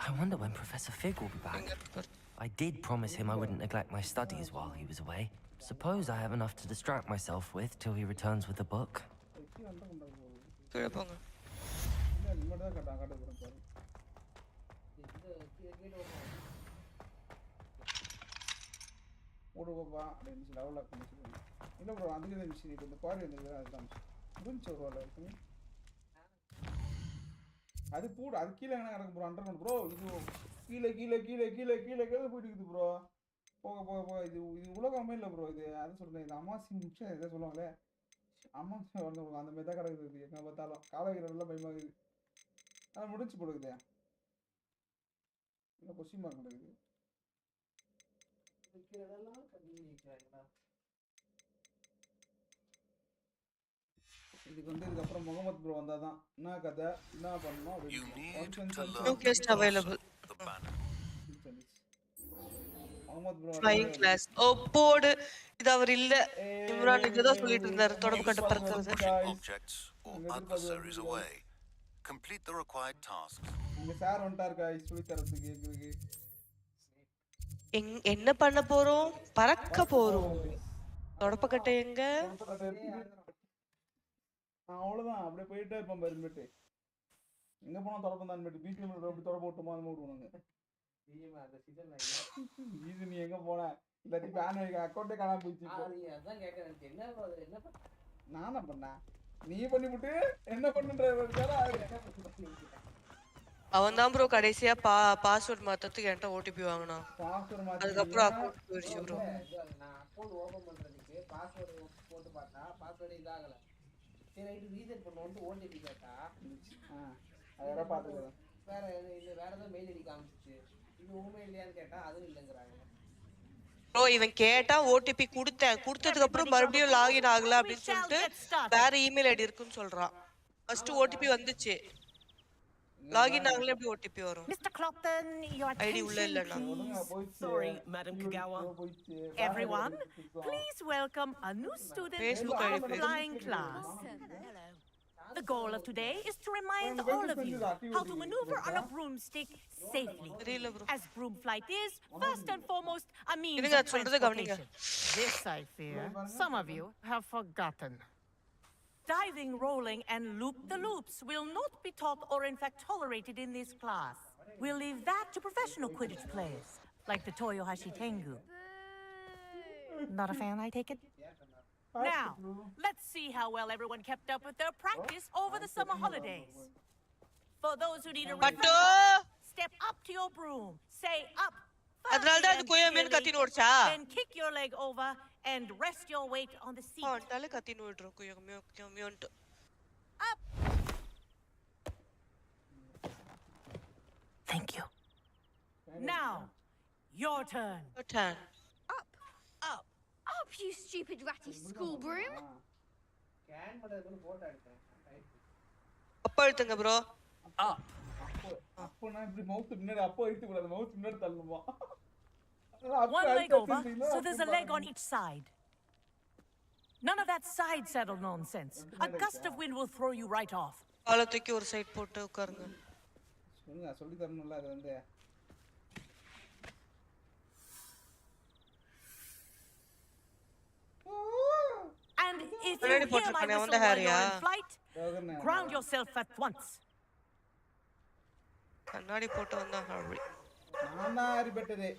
I wonder when Professor Fig will be back. I did promise him I wouldn't neglect my studies while he was away. Suppose I have enough to distract myself with till he returns with the book. கீழ போங்க. இல்ல நிம்மதி தான் காட்டுறேன் பாரு. ஓடு பாப்பா அப்படினு லெவல் அப் பண்ணி சொல்லுங்க. இல்ல ப்ரோ அதுக்கு தான் மிஷின் இந்த குவாரி வந்து அதுதான் முடிஞ்ச ஒரு வேலை இருக்கு. அது கூட அது கீழ என்ன நடக்கும் ப்ரோ அண்டர்கிரவுண்ட் ப்ரோ இது கீழ போயிட்டு இருக்குது ப்ரோ. போக இது உலகமே இல்ல ப்ரோ இது. அது சொல்றேன் இது அமாசி முச்ச ஏதோ சொல்லுவாங்களே அமாசி வந்து அந்த மாதிரி தான் கிடக்குது எங்க பார்த்தாலும் காலவீரர்லாம் பயமாகுது. அது முடிஞ்சு போடுது. என்ன கொஸ்டின் மார்க் நடக்குது. இதுக்கு வந்து இதுக்கப்புறம் முகமது ப்ரோ வந்தாதான் என்ன கதை என்ன பண்ணணும் அப்படின்னு. No guest available. Mohammed bro Flying class. ஓ போடு. இது அவர் இல்ல. இம்ரான் இதுதான் சொல்லிட்டு இருந்தாரு தொடர்பு கட்ட பறக்கிறது. Objects or adversaries away. Complete the required tasks. இங்க சார் வந்துட்டார் गाइस சொல்லி தரதுக்கு கேக்குறீங்க. என்ன பண்ண போறோம்? பறக்க போறோம். தொடர்பு கட்ட எங்க? அவ்வளவுதான் அப்படியே போயிட்டே இருப்போம் பாருங்கட்டு. எங்க போனா தொடர்பு தான் மேட்டு பிஜிஎம் அப்படி தொடர்பு விட்டுமா அந்த மூடுவாங்க. பிஜிஎம் அந்த சீசன்ல இது நீ எங்க போன? இல்ல பேன் அக்கவுண்டே காணாம போயிச்சு. அதான் கேக்குறேன் என்ன நானா பண்ணேன்? நீ பண்ணிவிட்டு என்ன பண்ணுன்ற அவன் தான் ப்ரோ கடைசியா பாஸ்வேர்ட் மாத்தறதுக்கு என்கிட்ட ஓடிபி வாங்குனான். பாஸ்வேர்ட் மாத்தி அதுக்கப்புறம் அக்கவுண்ட் போயிடுச்சு ப்ரோ. நான் அக்கவுண்ட் ஓபன் பண்றதுக்கு பாஸ்வேர்ட் போட்டு பார்த்தா பாஸ்வேர்ட் இதாகல. சரி ரைட் ரீசெட் பண்ணுவோம்னு ஓடிபி கேட்டா அதெல்லாம் பாத்துக்கலாம். வேற ஏதோ மெயில் ஐடி காமிச்சிச்சு. இது உண்மை இல்லையான்னு கேட்டா அதுவும் இல்லைங்கிறாங்க. ப்ரோ இவன் கேட்டா ஓடிபி கொடுத்ததுக்கு அப்புறம் மறுபடியும் லாகின் ஆகல அப்படின்னு சொல்லிட்டு வேற இமெயில் ஐடி இருக்குன்னு சொல்றான். ஃபர்ஸ்ட் ஓடிபி வந்துச்சு. லாகின் ஆகல எப்படி ஓடிபி வரும்? Mr. Clopton, your attention, please. Sorry, Madam Kagawa. Everyone, please welcome a new student to our flying class. The goal of today is to remind all of you how to maneuver on a broomstick safely. As broom flight is, first and foremost, a means of transportation. This, I fear, some of you have forgotten. Diving, rolling, and loop-the-loops will not be taught or in fact tolerated in this class. We'll leave that to professional Quidditch players, like the Toyohashi Tengu. Not a fan, I take it? Now, let's see how well everyone kept up with their practice over the summer holidays. For those who need a refresher, step up to your broom, say up, then kick your leg over and rest your weight on the seat. Up. Thank you. Now, your turn. Your turn. Up, you stupid ratty school broom. Scan பண்றதுக்கு photo எடுத்தேன். அப்ப எடுத்துங்க bro. Up. அப்பனா இப்படி mouse முன்னாடி அப்ப எடுத்து கூடாது. மவுஸ் முன்னாடி தள்ளணுமா? One leg over, so there's a leg on each side. None of that side saddle nonsense. A gust of wind will throw you right off. காலை தூக்கி ஒரு சைடு போட்டு உட்காருங்க. சொல்லி தரணும்ல அது வந்து. And if you hear my whistle while you're in flight, ground yourself at once. கண்ணாடி போட்டு வந்தா Hari.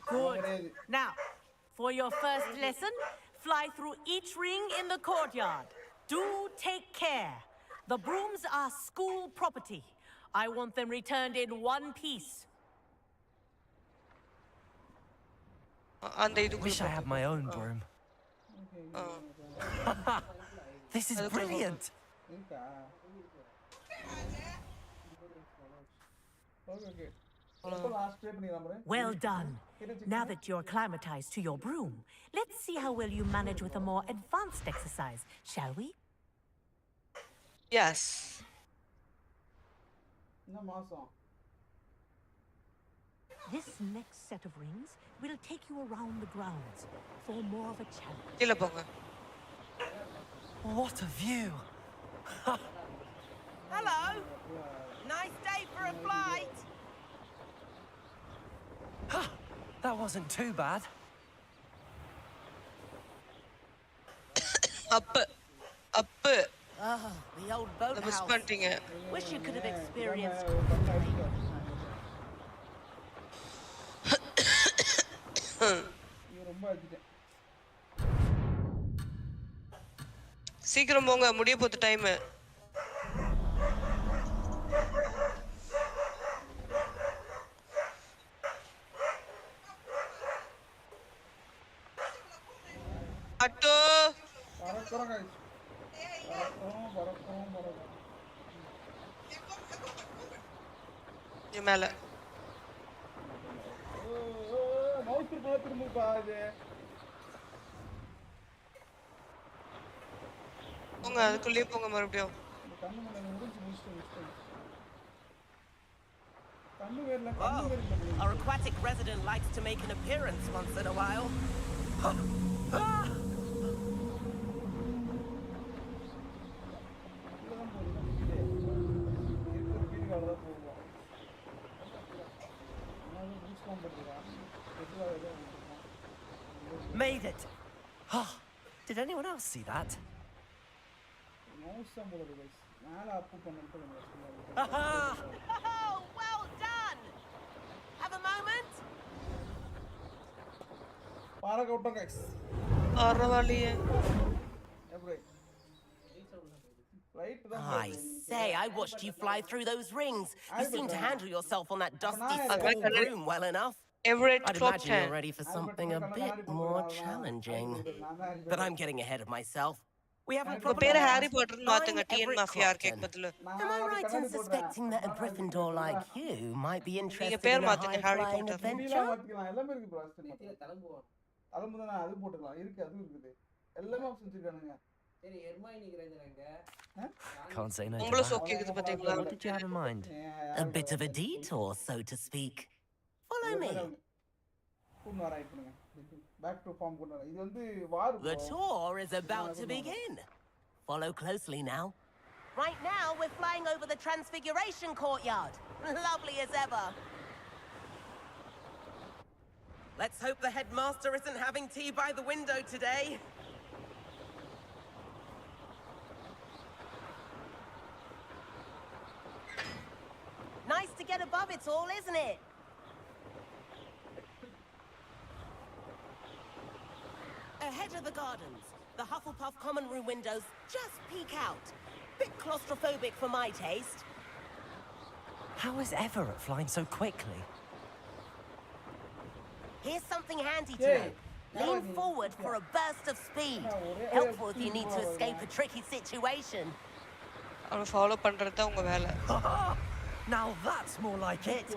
Good. Now, for your first lesson, fly through each ring in the courtyard. Do take care. The brooms are school property. I want them returned in one piece. Wish I had my own broom. This is brilliant. இருக்கா? Okay. எப்போ last play பண்ணிடலாம் பாரு. Well done. Now that you're acclimatized to your broom, let's see how well you manage with a more advanced exercise, shall we? Yes. என்ன மாசம்? This next set of rings will take you around the grounds for more of a challenge. கீழ போங்க. What a view! Hello. Nice day for a flight. That wasn't too bad. Up. Oh, the old boathouse. Miss பண்ணிட்டீங்க. Wish you could have experienced. இது ரொம்ப அடிச்சிட்டேன். சீக்கிரம் போங்க, முடிய போகுது டைம். அட்டோ பறக்குறோம் guys. பறக்குறோம். இங்க மேல மவுஸ் திரும்புப்பா இது. போங்க, அதுக்குள்ளேயே போங்க மறுபடியும். கண்ணு மேல முடிச்சிட்டேன். கண்ணு வேறல. Our aquatic resident likes to make an appearance once in a while. Made it! Did anyone else see that? Oh, well done! Have a moment? பறக்க விட்டோம் guys. பரவாயில்லையே. I say, I watched you fly through those rings. You seem to handle yourself on that dusty school broom well enough. I'd imagine you're ready for something a bit more challenging. But I'm getting ahead of myself. We haven't properly பேரு Harry Potter I'm மாத்துங்க. TN Everett mafia Crofton. Cake பதிலு. Am I right in suspecting that a Gryffindor like you might be interested பேர் in a மாத்துங்க, Harry high-flying Potter. adventure? மாத்திக்கலாம். எல்லாமே இருக்கு bro. தலம்பு தானே அது போட்டுக்கலாம். இருக்கு, அதுவும் இருக்குது. எல்லாமே ஆப்ஷன்ஸ் இருக்கானுங்க. சரி ஹெர்மைனி கிரேஞ்சர் எங்க? Can't say no to உங்கள that. சோக்கிக்குது பாத்தீங்களா? What did you have in mind? A bit of a detour, so to speak. Follow me. கூண்டு வர ஆயிட்டுங்க. பேக் டு ஃபார்ம் கூண்டு வர. இது வந்து வார். The tour is about to begin. Follow closely now. Right now, we're flying over the Transfiguration Courtyard. Lovely as ever. Let's hope the headmaster isn't having tea by the window today. Nice to get above it all, isn't it? Ahead of the gardens, the Hufflepuff common room windows just peek out. Bit claustrophobic for my taste. How is Everett flying so quickly? Here's something handy to know. Lean forward for a burst of speed. Helpful if you need to escape a tricky situation. அவனை follow பண்றது தான் உங்க வேலை. Now that's more like it.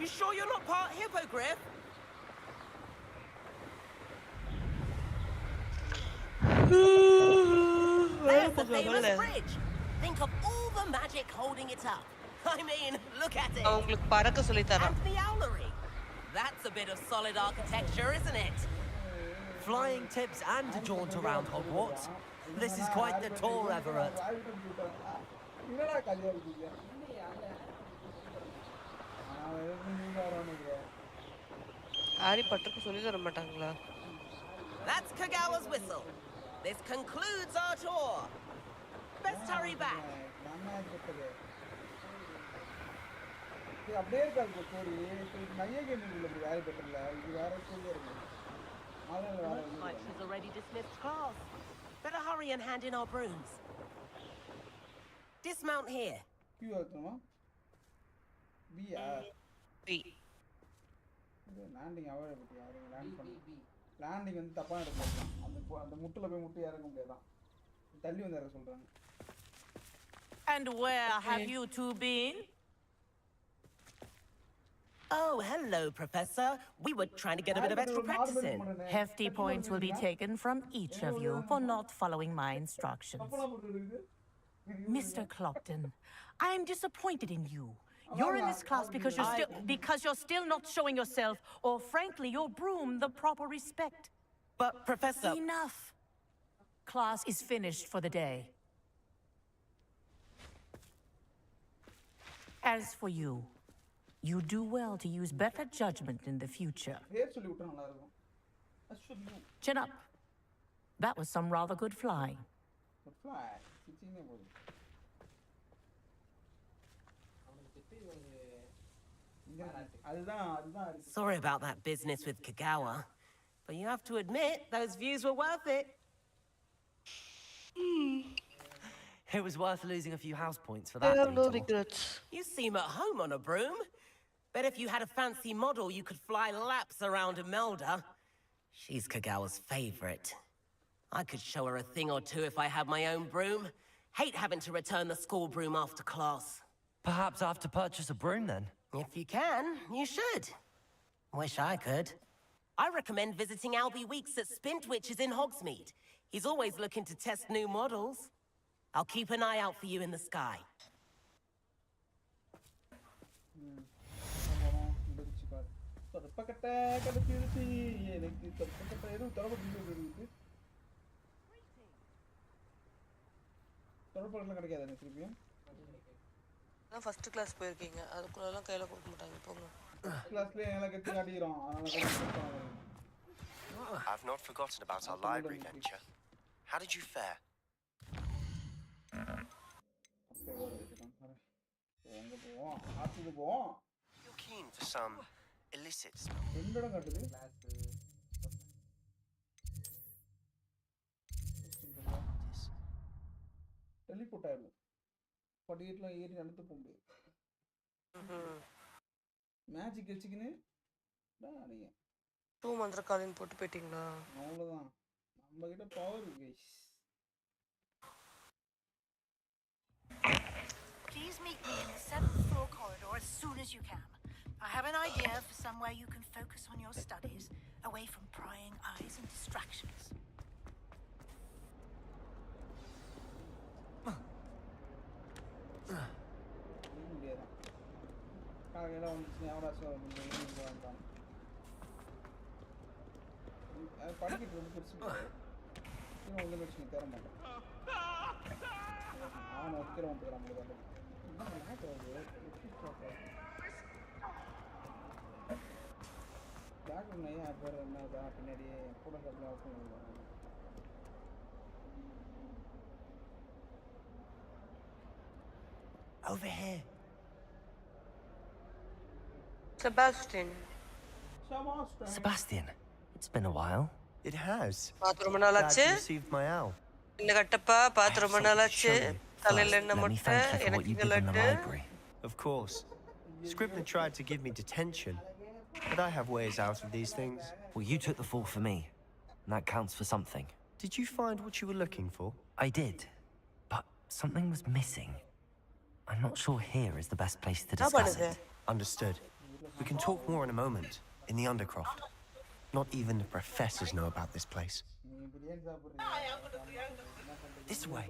You sure you're not part hippogriff? There's the famous bridge. Think of all the magic holding it up. I mean, look at it. உங்களுக்கு பறக்க சொல்லி தரேன். And the owlery. That's a bit of solid architecture, isn't it? Flying tips and a jaunt around Hogwarts. This is quite the tour, Everett. என்னடா கதையா இருக்கீங்க? Harry பாட்டருக்கு சொல்லி தர மாட்டாங்களா? That's Kagawa's whistle. This concludes our tour. Best hurry back. அப்படியே இருக்காது story. நிறைய game இல்லை இப்படி வேற பெட்டர்ல. இது வேற ஸ்டோரியா இருக்கு. Looks like she's already dismissed class. Better hurry and hand in our brooms. Dismount here. கியூ ஆத்துமா? பியா? பி. இது லேண்டிங் அவாய்ட் பண்ணி யாரும் லேண்ட் பண்ணி. லேண்டிங் வந்து தப்பா எடுக்கலாம். அந்த முட்டுல போய் முட்டி இறங்க முடியாதான். தள்ளி வந்து இறங்க சொல்றாங்க. And where have you two been? Oh, hello, Professor. We were trying to get a bit of extra practice in. Hefty points will be taken from each of you for not following my instructions. Mr. Clopton, I'm disappointed in you. You're in this class because you're still not showing yourself, or frankly, your broom the proper respect. But, Professor... Enough. Class is finished for the day. As for you, you do well to use better judgment in the future. Chin up. That was some rather good flying. Sorry about that business with Kagawa, but you have to admit, those views were worth it. It was worth losing a few house points for I that. have no detour. regrets. You seem at home on a broom. Bet if you had a fancy model, you could fly laps around Imelda. She's Kagawa's favorite. I could show her a thing or two if I had my own broom. Hate having to return the school broom after class. Perhaps I have to purchase a broom then. If you can, you should. Wish I could. I recommend visiting Albie Weeks at Spintwitches in Hogsmeade. He's always looking to test new models. I'll keep an eye out for you in the sky. First class போயிருக்கீங்க அதுக்குள்ளலாம் கையில கொடுக்க மாட்டாங்க போங்க I've not forgotten about our library venture. How did you fare? You're keen for some illicit smoke. Teleport ஆயிடும் படிக்கட்டுலாம் ஏறி நடந்து போக முடியாது மேஜிக் வச்சுக்கின்னு நீங்க 2 மந்திர காலின் போட்டு போயிட்டீங்களா அவ்வளவுதான் நம்ம கிட்ட power guys Please meet me in the 7th floor corridor as soon as you can. I have an idea for somewhere you can focus on your studies, away from prying eyes and distractions. படிக்கிட்டு ரொம்ப பெருசு ஒன்று வச்சு தர மாட்டேன் அவனை வைக்கிறவன் போயிடறான் background ஏன் பேர் என்ன பின்னாடியே கூட Over here. Sebastian. Sebastian, it's been a while. It has. Bathroom Glad நாளாச்சு you received my owl. இந்த கட்டப்பா பாத்ரூம் நாளாச்சு தலையில என்ன Let me முட்டை thank you for what எனக்கு you இங்க did in the laddu library. Of course. Scribner tried to give me detention, but I have ways out of these things. Well, you took the fall for me, and that counts for something. Did you find what you were looking for? I did, but something was missing. I'm not sure here is the best place to discuss it. Understood. We can talk more in a moment, in the Undercroft. Not even the professors know about this place. This way.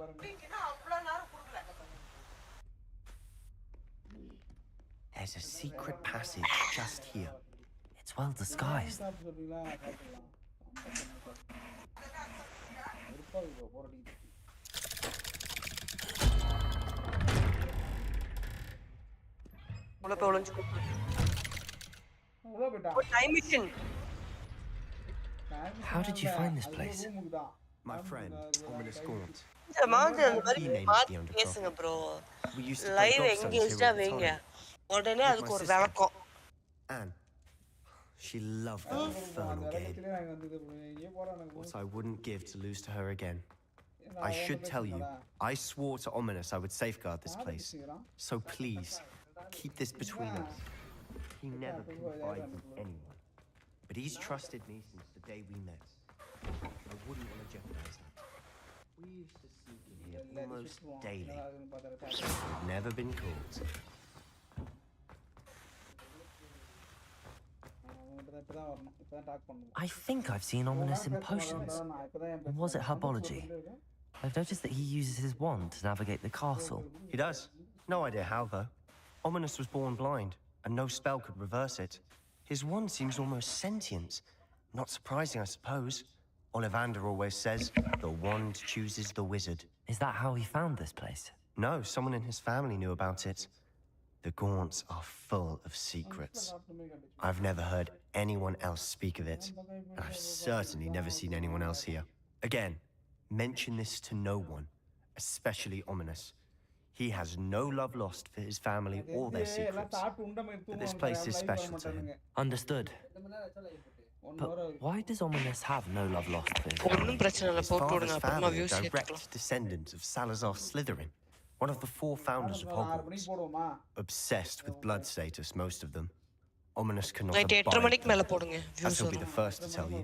There's a secret passage just here. It's well disguised. உள்ள போய் ஒளிஞ்சு time machine How did you find this place? My friend, Ominous Gaunt. இந்த மாதிரி அந்த மாதிரி He named மாத்தி the Undercroft. பேசுங்க bro We used to play live gobstones here எங்கேஜ்டா all the வைங்க time. உடனே அதுக்கு ஒரு விளக்கம் Anne. She loved that infernal game. What I wouldn't give to lose to her again. I should tell you, I swore to Ominous I would safeguard this place. So please, keep this between us. He never confided in anyone. But he's trusted me since the day we met. I wouldn't want to jeopardize that. We used to sneak in here almost daily. Never been caught. I think I've seen Ominous in potions. Or was it herbology? I've noticed that he uses his wand to navigate the castle. He does. No idea how, though. Ominous was born blind, and no spell could reverse it. His wand seems almost sentient. Not surprising, I suppose. Ollivander always says, the wand chooses the wizard. Is that how he found this place? No, someone in his family knew about it. The Gaunts are full of secrets. I've never heard anyone else speak of it, and I've certainly never seen anyone else here. Again, mention this to no one, especially Ominous. He has no love lost for his family or their secrets. But this place is special to him. Understood. But why does Ominous have no love lost for his His father's family are direct descendants of Salazar Slytherin, one of the 4 founders of Hogwarts. Obsessed with blood status, most of them. Ominous cannot abide them, as he'll be the first to tell you.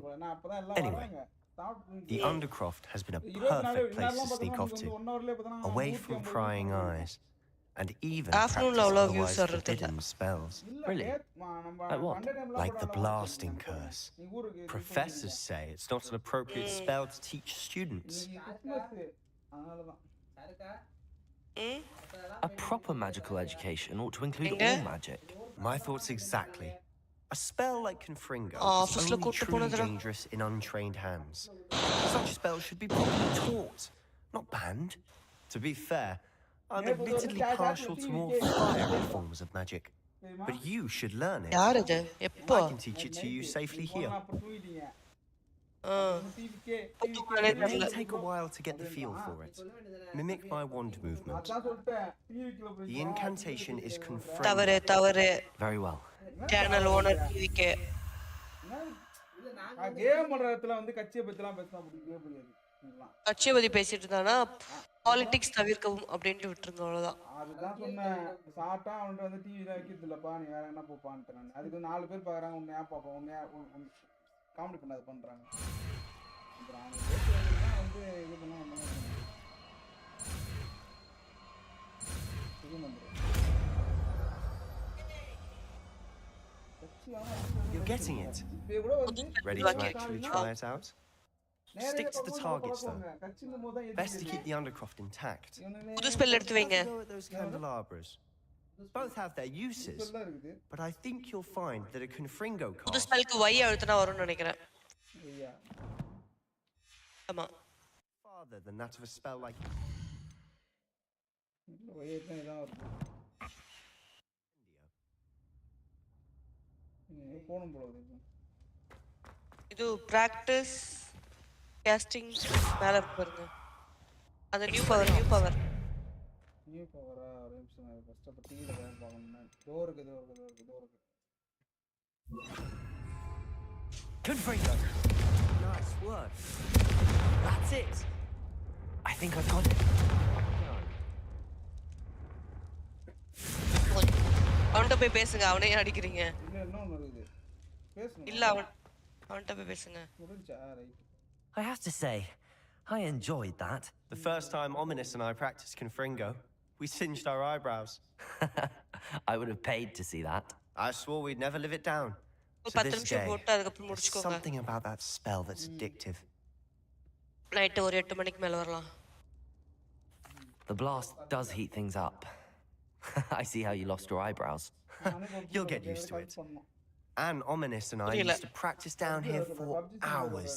Anyway, the Undercroft has been a perfect place to sneak off to, away from prying eyes, and even practice otherwise forbidden spells. Really? Like what? Like the blasting curse. Professors say it's not an appropriate spell to teach students. A proper magical education ought to include all magic. My thoughts exactly. A spell like Confringo is only truly dangerous in untrained hands. Such spells should be properly taught, not banned. To be fair, I'm admittedly partial to more fiery forms of magic. But you should learn it. I can teach it to you safely here. It may take a while to get the feel for it. Mimic my wand movement. The incantation is Confringo. Very well. Channel owner TVK. கட்சியை பத்தி பேசிட்டு இருந்தானா politics தவிர்க்கவும் அப்படின்ட்டு விட்டுருங்க அவ்வளவுதான். அதுதான் சொன்னேன். சாட்டா அவன்கிட்ட வந்து டிவில வைக்கிறது இல்லப்பா, நீ வேற என்ன போப்பான்ட்டு. நான் அதுக்கு 4 பேர் பாக்குறாங்க, உன்னையா பாப்பா, உன்னையா காமெடி பண்ணாது பண்றாங்க. அப்புறம் அவங்க பேசுறதுதான் வந்து இது பண்ண You're getting it. Ready to actually try it out? Stick to the targets, though. Best to keep the Undercroft intact. புது ஸ்பெல் எடுத்து வைங்க. Those candelabras. Both have their uses, but I think you'll find that a Confringo cast... புது ஸ்பெல்க்கு Y அழுத்தினா வரும்னு நினைக்கிறேன். ஆமா. Farther than that of a spell like... இது practice casting மேல பாருங்க. அந்த நியூ பவர் நியூ பவரா ஒரு நிமிஷம் ஃபர்ஸ்ட் அப்ப டிவில வேற பார்க்கணும். டோருக்கு Confringo. Nice work. That's it. I think I've got it. அவன்கிட்ட போய் பேசுங்க, அவனே அடிக்கிறீங்க. இல்ல இன்னொன்னு இருக்குது. பேசுங்க. இல்ல அவன்கிட்ட போய் பேசுங்க. முடிஞ்சா right. I have to say, I enjoyed that. The first time Ominous and I practiced Confringo, we singed our eyebrows. I would have paid to see that. I swore we'd never live it down. To this day, there's something about that spell that's addictive. Night ஒரு 8 மணிக்கு மேல வரலாம். The blast does heat things up. I see how you lost your eyebrows. You'll get used to it. And Ominous and I used to practice down here for hours.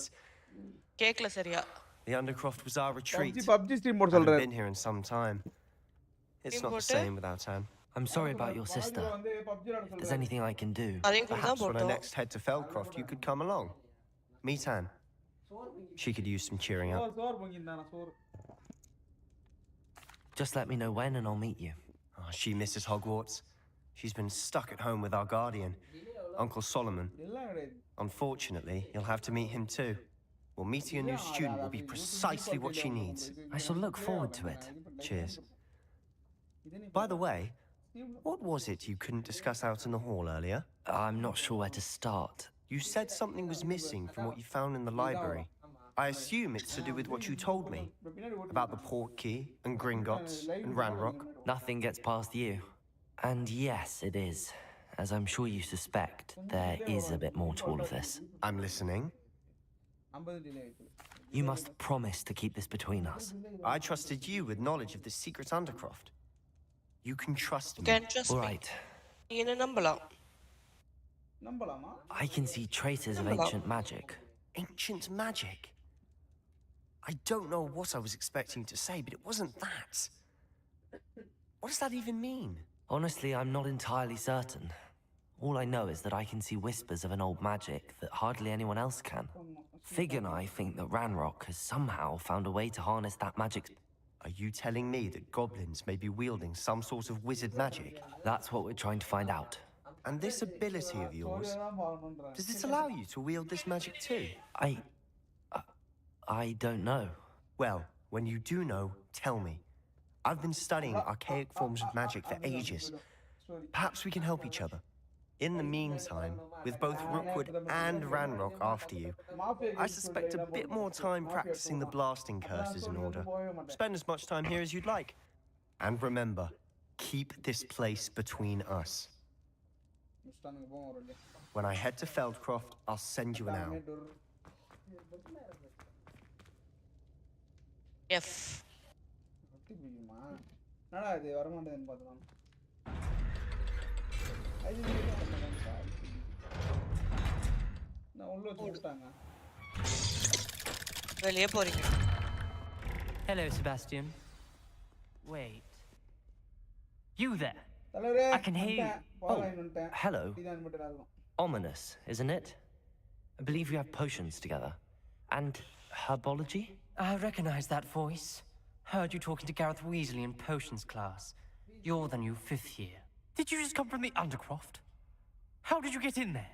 கேக்கல சரியா. The Undercroft was our retreat. PUBG stream போட I've சொல்றேன். been here in some time. It's not the same without Anne. I'm sorry about your sister. If there's anything I can do, perhaps when I next head to Feldcroft, you could come along. Meet Anne. She could use some cheering up. Just let me know when and I'll meet you. Oh, she misses Hogwarts. She's been stuck at home with our guardian, Uncle Solomon. Unfortunately, you'll have to meet him too. Well, meeting a new student will be precisely what she needs. I shall look forward to it. Cheers. By the way, what was it you couldn't discuss out in the hall earlier? I'm not sure where to start. You said something was missing from what you found in the library. I assume it's to do with what you told me about the Portkey and Gringotts and Ranrock. Nothing gets past you. And yes, it is. As I'm sure you suspect, there is a bit more to all of this. I'm listening. You must promise to keep this between us. I trusted you with knowledge of the secret Undercroft. You can trust me. Can trust All me. right. என்ன நம்பலாம்? I can see traces of ancient magic. Ancient magic? I don't know what I was expecting to say, but it wasn't that. What does that even mean? Honestly, I'm not entirely certain. All I know is that I can see whispers of an old magic that hardly anyone else can. Fig and I think that Ranrock has somehow found a way to harness that magic. Are you telling me that goblins may be wielding some sort of wizard magic? That's what we're trying to find out. And this ability of yours, does it allow you to wield this magic too? I don't know. Well, when you do know, tell me. I've been studying archaic forms of magic for ages. Perhaps we can help each other. In the meantime, with both Rookwood and Ranrock after you, I suspect a bit more time practicing the blasting curse is in order. Spend as much time here as you'd like. And remember, keep this place between us. When I head to Feldcroft, I'll send you an owl. F. வெளியே போறீங்க. Hello, Sebastian. Wait. You there? I can hear you. Oh, hello. Ominous, isn't it? I believe you have potions together. And herbology? I recognize that voice. Heard you talking to Gareth Weasley in potions class. You're the new 5th year. Did you just come from the Undercroft? How did you get in there?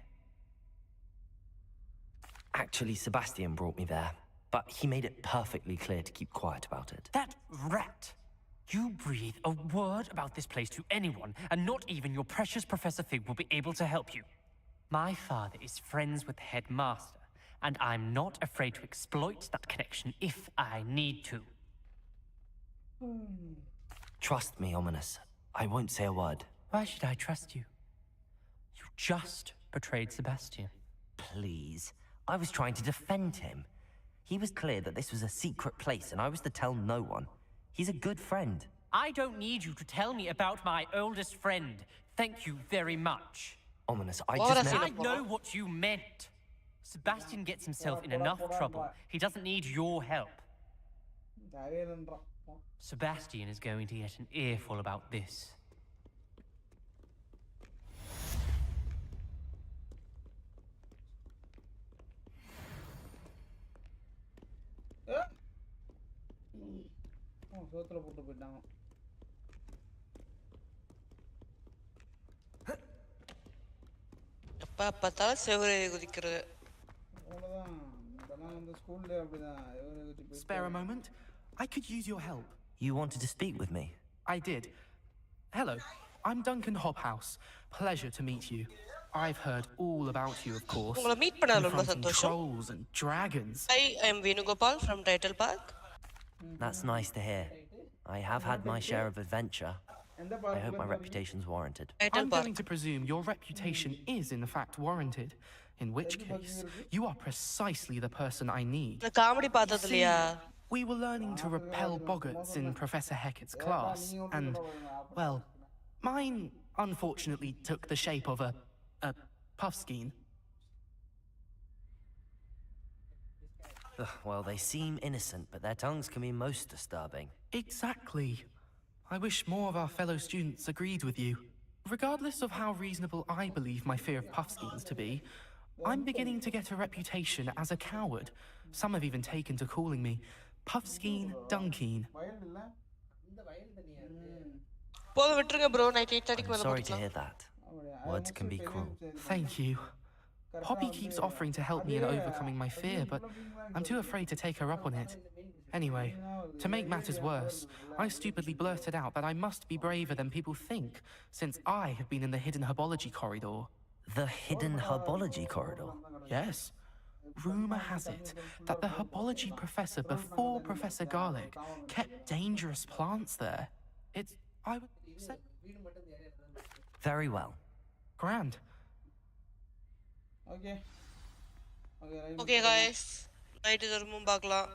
Actually, Sebastian brought me there, but he made it perfectly clear to keep quiet about it. That rat! You breathe a word about this place to anyone, and not even your precious Professor Fig will be able to help you. My father is friends with the headmaster, and I'm not afraid to exploit that connection if I need to. Trust me, Ominous. I won't say a word. Why should I trust you? You just betrayed Sebastian. Please. I was trying to defend him. He was clear that this was a secret place, and I was to tell no one. He's a good friend. I don't need you to tell me about my oldest friend. Thank you very much. Ominous, I just meant... I know what you meant. Sebastian gets himself in enough trouble. He doesn't need your help. Sebastian is going to get an earful about this. சோத்துல போட்டு போயிட்டாங்க. எப்ப பார்த்தாலும் செவரே குதிக்கிறது. அவ்வளவுதான். இதெல்லாம் வந்து ஸ்கூல்ல அப்படிதான். Spare a moment? I could use your help. You wanted to speak with me? I did. Hello, I'm Duncan Hobhouse. Pleasure to meet you. I've heard all about you, of course. உங்களை meet பண்ணல ரொம்ப Confronting சந்தோஷம். trolls and dragons. I am Venugopal from Title Park. That's nice to hear. I have had my share of adventure. I hope my reputation's warranted. I'm going to presume your reputation is in fact warranted, in which case you are precisely the person I need. The comedy பார்த்ததுலையா? We were learning to repel boggarts in Professor Hecat's class, and, well, mine unfortunately took the shape of a puffskein. Well, they seem innocent, but their tongues can be most disturbing. Exactly. I wish more of our fellow students agreed with you. Regardless of how reasonable I believe my fear of puffskeins to be, I'm beginning to get a reputation as a coward. Some have even taken to calling me Puffskein Dunkeen. போக விட்டுருங்க bro, night 8:30 I'm sorry to hear that. Words can be cruel. Thank you. Poppy keeps offering to help me in overcoming my fear, but I'm too afraid to take her up on it. Anyway, to make matters worse, I stupidly blurted out that I must be braver than people think, since I have been in the hidden herbology corridor. The hidden herbology corridor? Yes. rumor has it that the herbology professor before Professor Garlic kept dangerous plants there. It's, I would say... Very well. Grand. Okay. Okay guys, night திரும்பவும் பார்க்கலாம்.